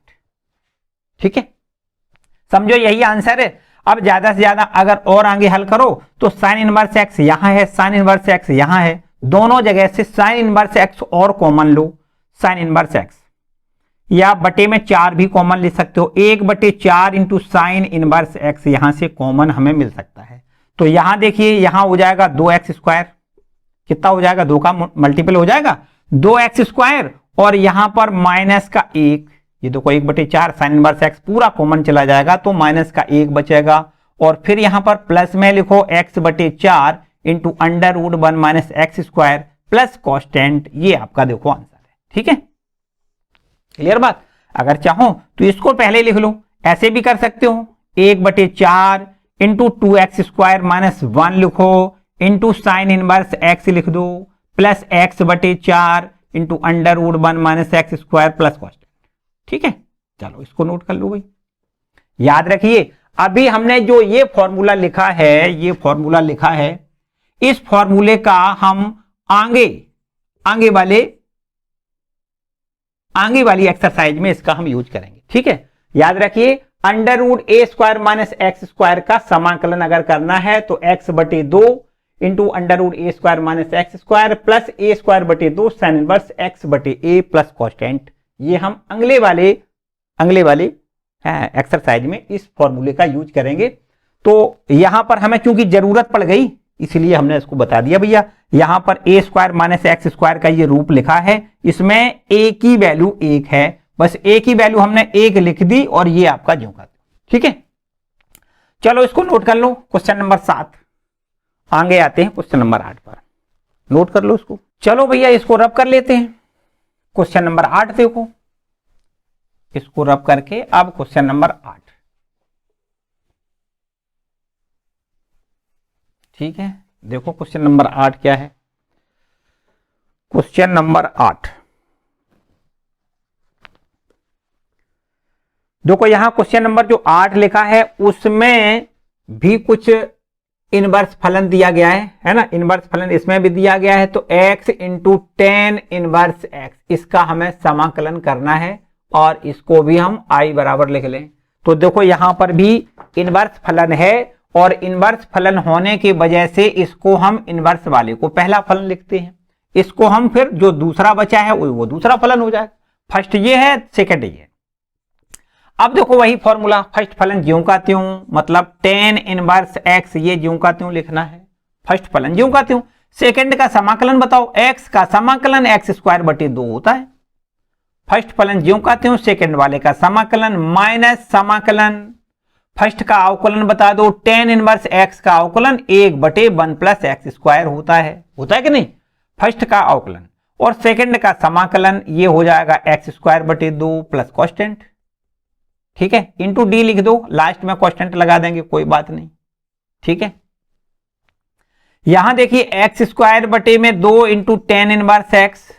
ठीक है, समझो यही आंसर है। अब ज्यादा से ज्यादा अगर और आगे हल करो तो साइन इनवर्स एक्स यहां है, साइन इनवर्स एक्स यहां है, दोनों जगह से साइन इनवर्स एक्स और कॉमन लो, साइन इनवर्स एक्स, या बटे में 4 भी कॉमन ले सकते हो, 1/4 इंटू साइन इनवर्स एक्स यहां से कॉमन हमें मिल सकता है। तो यहां देखिए यहां हो जाएगा 2x², कितना हो जाएगा, 2 का मल्टीपल हो जाएगा 2x², और यहां पर माइनस का 1, ये देखो 1/4 साइन इनवर्स एक्स पूरा कॉमन चला जाएगा, तो माइनस का 1 बचेगा, और फिर यहां पर प्लस में लिखो x/4 into under root 1 minus x square plus constant, ये आपका देखो आंसर है। ठीक है, क्लियर बात। अगर चाहो तो इसको पहले लिख लो, ऐसे भी कर सकते हो, 1/4 इंटू 2x² माइनस 1 लिखो, इंटू साइन इनवर्स एक्स लिख दो, plus x/4 into under root 1 minus x square plus constant. ठीक है, चलो इसको नोट कर लो भाई। याद रखिए अभी हमने जो ये फॉर्मूला लिखा है, ये फॉर्मूला लिखा है, इस फॉर्मूले का हम आगे वाली एक्सरसाइज में इसका हम यूज करेंगे। ठीक है, याद रखिए under root a² minus x square का समाकलन अगर करना है तो x/2 into under root a² minus x square plus a²/2 sine inverse x/a plus constant, ये हम अगले वाले एक्सरसाइज में इस फॉर्मूले का यूज करेंगे। तो यहां पर हमें क्योंकि जरूरत पड़ गई इसलिए हमने इसको बता दिया भैया, यहां पर a² माइनस एक्स स्क्वायर का ये रूप लिखा है, इसमें a की वैल्यू 1 है, बस a की वैल्यू हमने 1 लिख दी और ये आपका ज्यों का। ठीक है, चलो इसको नोट कर लो, क्वेश्चन नंबर 7। आगे आते हैं क्वेश्चन नंबर 8 पर, नोट कर लो इसको। चलो भैया इसको रब कर लेते हैं, क्वेश्चन नंबर 8 देखो, इसको रब करके अब क्वेश्चन नंबर 8। ठीक है, देखो क्वेश्चन नंबर 8 क्या है। क्वेश्चन नंबर 8, देखो यहां क्वेश्चन नंबर जो 8 लिखा है उसमें भी कुछ इनवर्स फलन दिया गया है ना, इनवर्स फलन इसमें भी दिया गया है। तो x into tan inverse x, इसका हमें समाकलन करना है और इसको भी हम i बराबर लिख लें। तो देखो यहां पर भी इनवर्स फलन है और इनवर्स फलन होने की वजह से इसको हम इनवर्स वाले को पहला फलन लिखते हैं, इसको हम फिर जो दूसरा बचा है वो दूसरा फलन हो जाएगा। फर्स्ट ये है, सेकंड ये है। अब देखो वही फॉर्मूला, फर्स्ट फलन ज्यों का त्यों, मतलब टेन इनवर्स एक्स ये ज्यों का त्यों लिखना है, फर्स्ट फलन ज्यों का त्यों। सेकंड का समाकलन बताओ, एक्स का समाकलन एक्स स्क्वायर बटे 2 होता है। फर्स्ट फलन ज्यों का त्यों, सेकंड वाले का समाकलन माइनस समाकलन, फर्स्ट का अवकलन बता दो, टेन इनवर्स एक्स का अवकलन 1/1 प्लस एक्स स्क्वायर होता है कि नहीं, फर्स्ट का अवकलन। और सेकंड का समाकलन ये हो जाएगा एक्स स्क्वायर बटे 2 प्लस कॉन्स्टेंट, ठीक है, इंटू डी लिख दो, लास्ट में कॉन्स्टेंट लगा देंगे, कोई बात नहीं, ठीक है। यहां देखिए एक्स स्क्वायर बटे में 2 into tan inverse x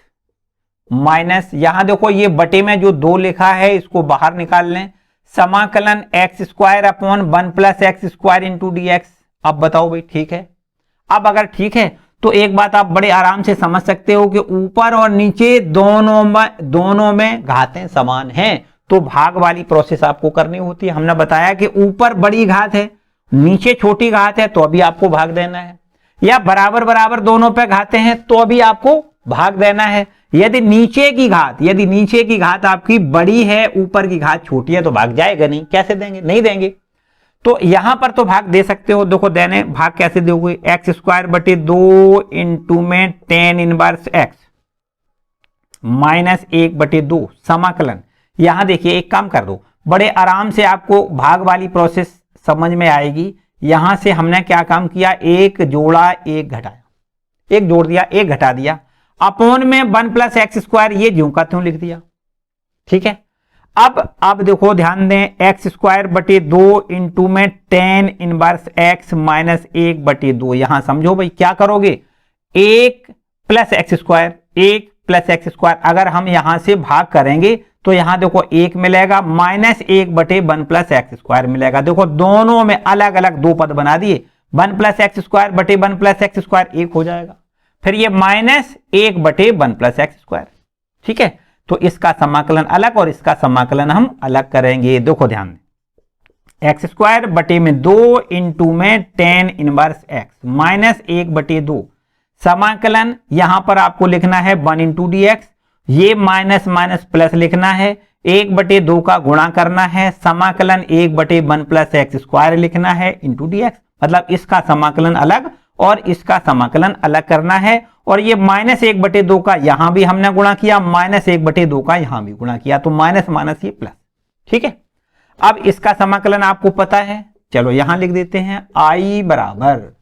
minus, यहां देखो ये बटे में जो 2 लिखा है इसको बाहर निकाल लें, समाकलन x square upon 1 plus x square into d x. अब बताओ भाई ठीक है। अब अगर ठीक है तो एक बात आप बड़े आराम से समझ सकते हो कि ऊपर और नीचे दोनों में घातें समान हैं, तो भाग वाली प्रोसेस आपको करनी होती है। हमने बताया कि ऊपर बड़ी घात है नीचे छोटी घात है तो अभी आपको भाग देना है, या बराबर बराबर दोनों पे घाते हैं तो अभी आपको भाग देना है। यदि नीचे की घात आपकी बड़ी है ऊपर की घात छोटी है तो भाग जाएगा नहीं, कैसे देंगे, नहीं देंगे। तो यहां पर तो भाग दे सकते हो, देखो देने भाग कैसे दोगे, एक्स स्क्वायर बटे 2 इंटू में टेन इनवर्स एक्स माइनस 1/2 समाकलन। यहां देखिए एक काम कर दो, बड़े आराम से आपको भाग वाली प्रोसेस समझ में आएगी। यहां से हमने क्या काम किया, एक जोड़ा एक घटाया, एक जोड़ दिया एक घटा दिया, अपॉन में 1 प्लस एक्स स्क्वायर ये ज्यों का त्यों लिख दिया, ठीक है। अब देखो ध्यान दें, एक्स स्क्वायर बटे 2 इंटू में टेन इनवर्स एक्स माइनस 1/2, यहां समझो भाई क्या करोगे, 1 plus x square, 1 plus x square, अगर हम यहां से भाग करेंगे तो यहां देखो 1 मिलेगा माइनस 1/1 प्लस एक्स स्क्वायर मिलेगा। देखो दोनों में अलग अलग 2 पद बना दिए, 1 प्लस एक्स स्क्वायर बटे 1 प्लस एक्स स्क्वायर 1 हो जाएगा, फिर ये माइनस 1/1 प्लस एक्स स्क्वायर, ठीक है। तो इसका समाकलन अलग और इसका समाकलन हम अलग करेंगे। देखो ध्यान दें, एक्स स्क्वायर बटे में 2 इंटू में टेन इनवर्स एक्स माइनस 1/2 समाकलन, यहां पर आपको लिखना है 1 इंटू डी एक्स, ये माइनस माइनस प्लस लिखना है, 1/2 का गुणा करना है, समाकलन 1/1 प्लस एक्स स्क्वायर लिखना है इंटू डी एक्स, मतलब इसका समाकलन अलग और इसका समाकलन अलग करना है। और ये माइनस 1/2 का यहां भी हमने गुणा किया, माइनस 1/2 का यहां भी गुणा किया, तो माइनस माइनस ये प्लस, ठीक है। अब इसका समाकलन आपको पता है, चलो यहां लिख देते हैं, आई बराबर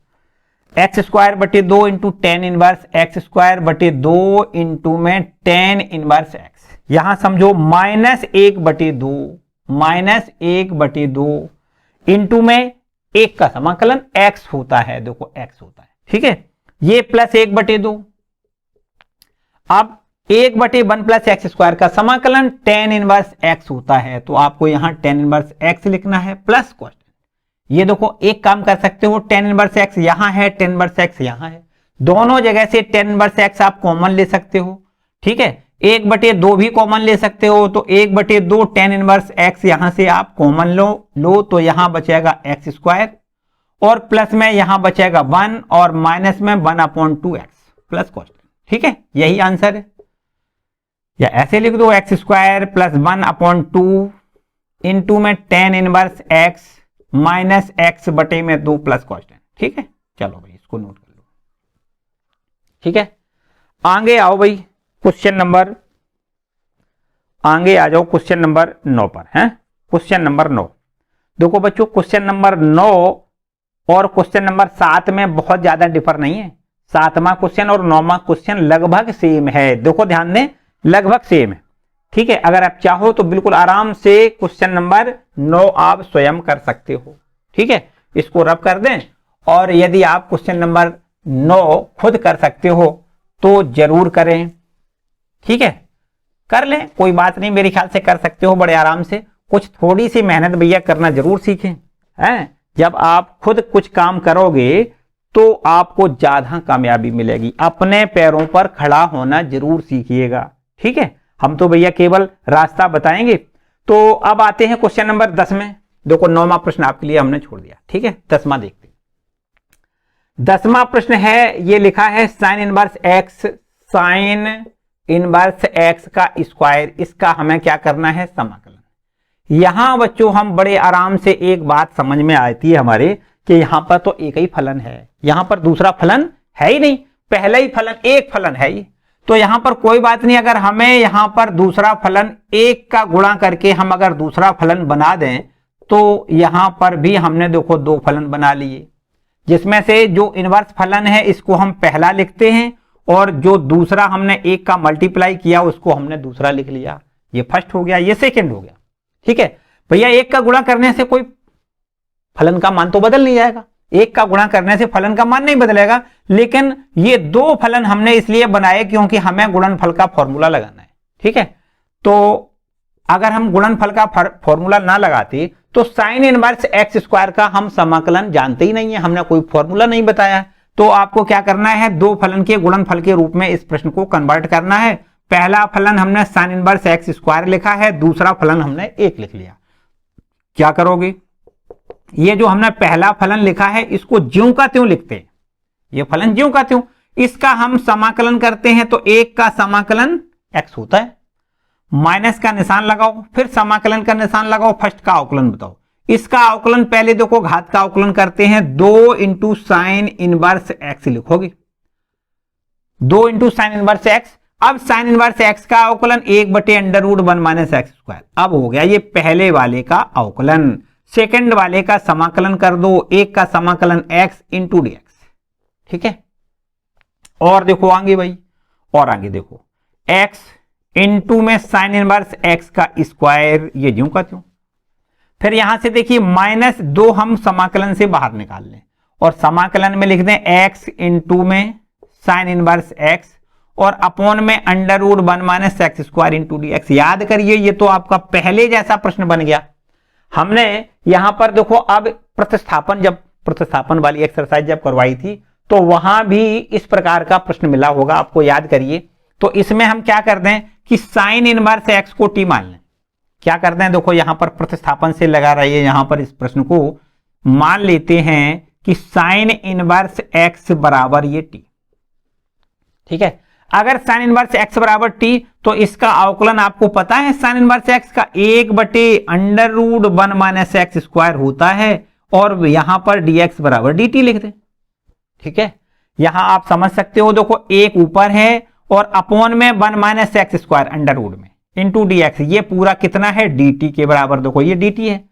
एक्स स्क्वायर बटे 2 into tan inverse x square बटे 2 इंटू में टेन इनवर्स एक्स, यहां समझो माइनस 1/2 इंटू में 1 का समाकलन x होता है, देखो x होता है, ठीक है, ये प्लस 1/2, अब 1/1 प्लस एक्स स्क्वायर का समाकलन टेन इनवर्स x होता है, तो आपको यहां टेन इनवर्स x लिखना है प्लस कॉन्स्टेंट। ये देखो एक काम कर सकते हो, टेन इनवर्स एक्स यहां है, टेन इनवर्स एक्स यहां है, दोनों जगह से टेन इनवर्स एक्स आप कॉमन ले सकते हो, ठीक है। 1/2 भी कॉमन ले सकते हो, तो 1/2 टेन इनवर्स एक्स यहां से आप कॉमन लो तो यहां बचेगा एक्स स्क्वायर और प्लस में यहां बचेगा 1 और माइनस में 1/2x प्लस कॉन्स्टेंट, ठीक है, यही आंसर है। या ऐसे लिख दो, एक्स स्क्वायर प्लस 1/2 इंटू में tan inverse x minus x बटे में 2 प्लस कॉन्स्टेंट, ठीक है। चलो भाई इसको नोट कर लो, ठीक है। आगे आओ भाई क्वेश्चन नंबर, आगे आ जाओ क्वेश्चन नंबर 9 पर, है क्वेश्चन नंबर 9। देखो बच्चों क्वेश्चन नंबर 9 और क्वेश्चन नंबर 7 में बहुत ज्यादा डिफर नहीं है, 7वां क्वेश्चन और 9वां क्वेश्चन लगभग सेम है, देखो ध्यान दें लगभग सेम है, ठीक है। अगर आप चाहो तो बिल्कुल आराम से क्वेश्चन नंबर 9 आप स्वयं कर सकते हो, ठीक है, इसको रब कर दें। और यदि आप क्वेश्चन नंबर 9 खुद कर सकते हो तो जरूर करें, ठीक है, कर लें, कोई बात नहीं, मेरे ख्याल से कर सकते हो बड़े आराम से। कुछ थोड़ी सी मेहनत भैया करना जरूर सीखें, हैं? जब आप खुद कुछ काम करोगे तो आपको ज्यादा कामयाबी मिलेगी। अपने पैरों पर खड़ा होना जरूर सीखिएगा, ठीक है। हम तो भैया केवल रास्ता बताएंगे। तो अब आते हैं क्वेश्चन नंबर 10 में। देखो 9वां प्रश्न आपके लिए हमने छोड़ दिया, ठीक है। 10वां देखते हैं। 10वां प्रश्न है, ये लिखा है sign inverse x, sign inverse x का स्क्वायर, इसका हमें क्या करना है, समाकलन। यहां बच्चों हम बड़े आराम से एक बात समझ में आती है हमारे कि यहां पर तो एक ही फलन है, यहां पर दूसरा फलन है ही नहीं, पहला ही फलन एक फलन है ही। तो यहां पर कोई बात नहीं, अगर हमें यहां पर दूसरा फलन एक का गुणा करके हम अगर दूसरा फलन बना दें तो यहां पर भी हमने देखो दो फलन बना लिए, जिसमें से जो इनवर्स फलन है इसको हम पहला लिखते हैं और जो दूसरा हमने एक का मल्टीप्लाई किया उसको हमने दूसरा लिख लिया। ये फर्स्ट हो गया, ये सेकंड हो गया, ठीक है भैया। एक का गुणा करने से कोई फलन का मान तो बदल नहीं जाएगा, एक का गुणा करने से फलन का मान नहीं बदलेगा, लेकिन ये दो फलन हमने इसलिए बनाए क्योंकि हमें गुणनफल का फॉर्मूला लगाना है, ठीक है। तो अगर हम गुणनफल का फॉर्मूला ना लगाते तो साइन इनवर्स एक्स स्क्वायर का हम समाकलन जानते ही नहीं है, हमने कोई फॉर्मूला नहीं बताया। तो आपको क्या करना है, दो फलन के गुणनफल के रूप में इस प्रश्न को कन्वर्ट करना है। पहला फलन हमने साइन इनवर्स एक्स स्क्वायर लिखा है, दूसरा फलन हमने एक लिख लिया। क्या करोगे, ये जो हमने पहला फलन लिखा है इसको ज्यों का त्यों लिखते हैं, ये फलन ज्यों का त्यों, इसका हम समाकलन करते हैं तो एक का समाकलन एक्स होता है, माइनस का निशान लगाओ, फिर समाकलन का निशान लगाओ, फर्स्ट का अवकलन बताओ। इसका अवकलन पहले देखो घात का अवकलन करते हैं, 2 इंटू साइन इनवर्स एक्स लिखोगे, 2 इंटू साइन इनवर्स एक्स। अब साइन इनवर्स एक्स का अवकलन 1/√1 माइनस एक्स स्क्वायर। अब हो गया ये पहले वाले का अवकलन। सेकंड वाले का समाकलन कर दो, एक का समाकलन x इंटू डी एक्स, ठीक है। और देखो आगे भाई, और आगे देखो x इंटू में साइन इनवर्स x का स्क्वायर, ये ज्यों का त्यों। फिर यहां से देखिए -2 हम समाकलन से बाहर निकाल लें और समाकलन में लिख दें x इंटू में साइन इनवर्स x और अपॉन में √1 minus x square into d x. याद करिए ये तो आपका पहले जैसा प्रश्न बन गया। हमने यहां पर देखो अब प्रतिस्थापन वाली एक्सरसाइज जब करवाई थी तो वहां भी इस प्रकार का प्रश्न मिला होगा, आपको याद करिए। तो इसमें हम क्या कर दें कि साइन इनवर्स एक्स को टी मान लें। क्या कर दें, देखो यहां पर प्रतिस्थापन से लगा रही है, यहां पर इस प्रश्न को मान लेते हैं कि साइन इनवर्स एक्स बराबर ये टी, ठीक है। अगर साइन इनवर्स एक्स बराबर टी तो इसका अवकलन आपको पता है साइन इनवर्स एक्स का 1/√1 माइनस एक्स स्क्वायर होता है और यहां पर dx बराबर dt लिख दें, ठीक है। यहां आप समझ सकते हो, देखो एक ऊपर है और अपॉन में 1 minus x square under root में इंटू dx, ये पूरा कितना है dt के बराबर, देखो ये dt है।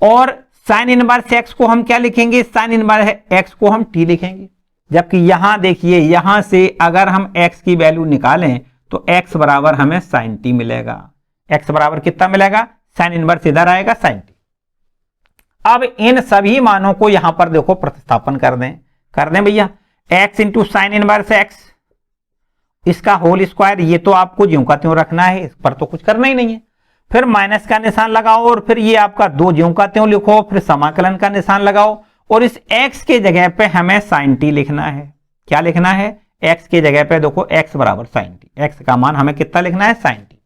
और साइन इनवर्स एक्स को हम क्या लिखेंगे, साइन इनवर्स एक्स को हम t लिखेंगे। जबकि यहां देखिए यहां से अगर हम x की वैल्यू निकालें तो x बराबर हमें साइन टी मिलेगा। x बराबर कितना मिलेगा, साइन इनवर्स इधर आएगा साइन टी। अब इन सभी मानों को यहां पर देखो प्रतिस्थापन कर दें भैया। x into sine inverse x, इसका होल स्क्वायर, ये तो आपको ज्यों का त्यों रखना है, इस पर तो कुछ करना ही नहीं है। फिर माइनस का निशान लगाओ और फिर ये आपका 2 ज्यों का त्यों लिखो, फिर समाकलन का निशान लगाओ और इस x के जगह पे हमें साइन टी लिखना है। क्या लिखना है, x के जगह पे देखो x बराबर साइन टी, x का मान हमें कितना लिखना है, साइन टी।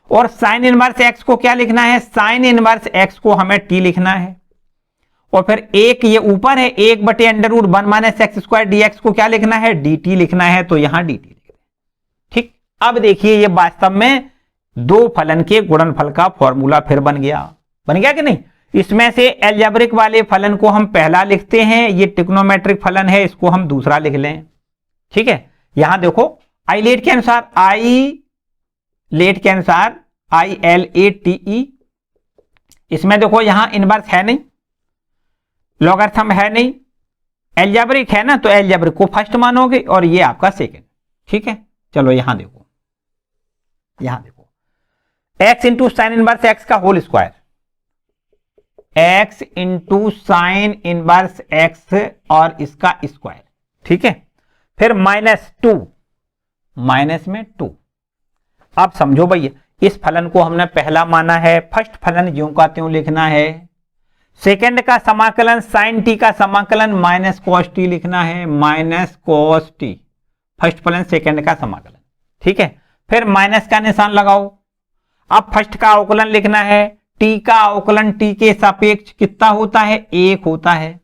और साइन इनवर्स x को क्या लिखना है, साइन इनवर्स x को हमें t लिखना है। और फिर एक ये ऊपर है 1/√1 माइनस एक्स स्क्वायर dx को क्या लिखना है, dt लिखना है, तो यहां dt लिख दें, ठीक। अब देखिए ये वास्तव में दो फलन के गुणनफल का फॉर्मूला फिर बन गया कि नहीं। इसमें से एल्जेब्रिक वाले फलन को हम पहला लिखते हैं, ये ट्रिग्नोमेट्रिक फलन है, इसको हम दूसरा लिख लें, ठीक है। यहां देखो आई लेट के अनुसार ILATE, इसमें देखो यहां इनवर्स है नहीं, लॉगरिथम है नहीं, एल्जेब्रिक है ना, तो एल्जेब्रिक को फर्स्ट मानोगे और ये आपका सेकंड, ठीक है। चलो यहां देखो x into sine inverse x का whole square, x into sine inverse x और इसका स्क्वायर, ठीक है। फिर -2, माइनस में 2। अब समझो भैया इस फलन को हमने पहला माना है, फर्स्ट फलन ज्यों का त्यों लिखना है। सेकंड का समाकलन साइन टी का समाकलन माइनस कॉस टी लिखना है, माइनस कॉस टी, फर्स्ट फलन सेकंड का समाकलन, ठीक है। फिर माइनस का निशान लगाओ। अब फर्स्ट का अवकलन लिखना है, टी का अवकलन टी के सापेक्ष कितना होता है, 1 होता है।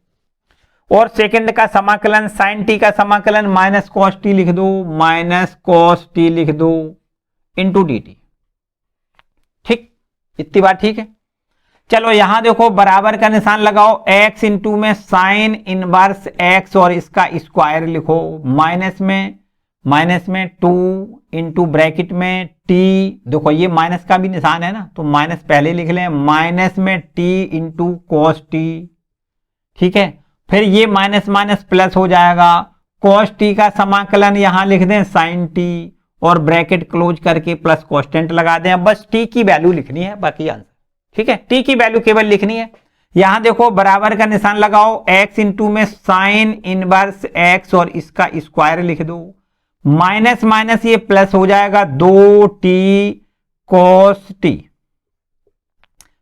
और सेकंड का समाकलन साइन टी का समाकलन माइनस कॉस टी लिख दो, माइनस कॉस टी लिख दो इंटू डी टी, ठीक, इतनी बात ठीक है। चलो यहां देखो बराबर का निशान लगाओ, x इंटू में साइन इनवर्स x और इसका स्क्वायर लिखो, माइनस में 2 इंटू ब्रैकेट में t, देखो ये माइनस का भी निशान है ना, तो माइनस पहले लिख लें, माइनस में t इंटू कॉस टी, ठीक है। फिर ये माइनस माइनस प्लस हो जाएगा, कॉस टी का समाकलन यहां लिख दें साइन टी और ब्रैकेट क्लोज करके प्लस कांस्टेंट लगा दें। बस टी की वैल्यू लिखनी है, बाकी आंसर, ठीक है, टी की वैल्यू केवल लिखनी है। यहां देखो बराबर का निशान लगाओ, x इंटू में साइन इनवर्स x और इसका स्क्वायर लिख दो, माइनस माइनस ये प्लस हो जाएगा 2t cos t,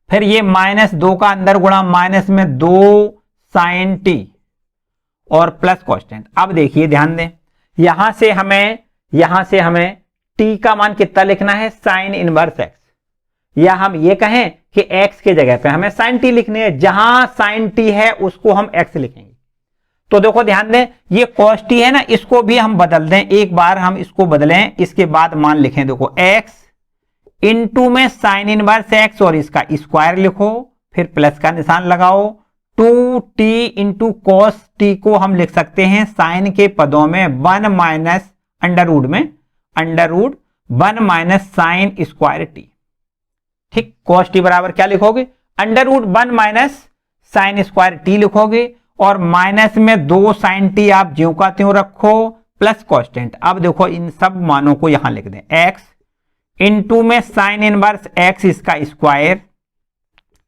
फिर ये माइनस 2 का अंदर गुणा माइनस में 2 साइन टी और प्लस कांस्टेंट। अब देखिए ध्यान दें, यहां से हमें t का मान कितना लिखना है, साइन इनवर्स x, या हम ये कहें कि x के जगह पे हमें साइन टी लिखनी है, जहां साइन टी है उसको हम x लिखेंगे। तो देखो ध्यान दें, ये cos t है ना, इसको भी हम बदल दें, एक बार हम इसको बदलें, इसके बाद मान लिखें, देखो x इंटू में साइन इनवर्स x और इसका स्क्वायर लिखो, फिर प्लस का निशान लगाओ, 2t इंटू कॉस टी को हम लिख सकते हैं साइन के पदों में 1 माइनस अंडरवुड में 1 माइनस साइन स्क्वायर टी, ठीक। कॉस टी बराबर क्या लिखोगे, under root 1 minus sine square t लिखोगे, और माइनस में 2 साइन टी आप ज्यों का त्यों रखो, प्लस कांस्टेंट। अब देखो इन सब मानों को यहां लिख दें, x इंटू में साइन इनवर्स x इसका स्क्वायर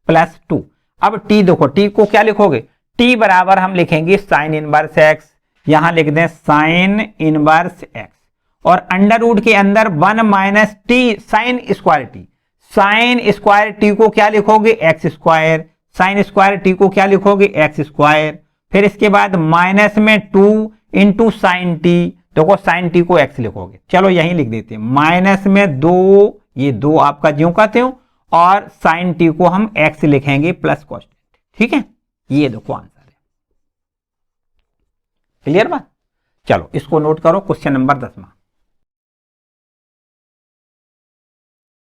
प्लस 2। अब t देखो, t को क्या लिखोगे, t बराबर हम लिखेंगे साइन इनवर्स x, यहां लिख दें साइन इनवर्स x, और अंडरवुड के अंदर 1 minus T sign square T, sign square T को क्या लिखोगे, x square, sign square T को क्या लिखोगे, एक्स स्क्वायर, फिर इसके बाद माइनस में 2 इंटू साइन टी, देखो साइन टी को x लिखोगे, चलो यहीं लिख देते हैं, माइनस में 2, ये 2 आपका ज्यों का त्यों, और साइन टी को हम x लिखेंगे प्लस कांस्टेंट, ठीक है। ये देखो आंसर है, क्लियर बात। चलो इसको नोट करो, क्वेश्चन नंबर 10वां।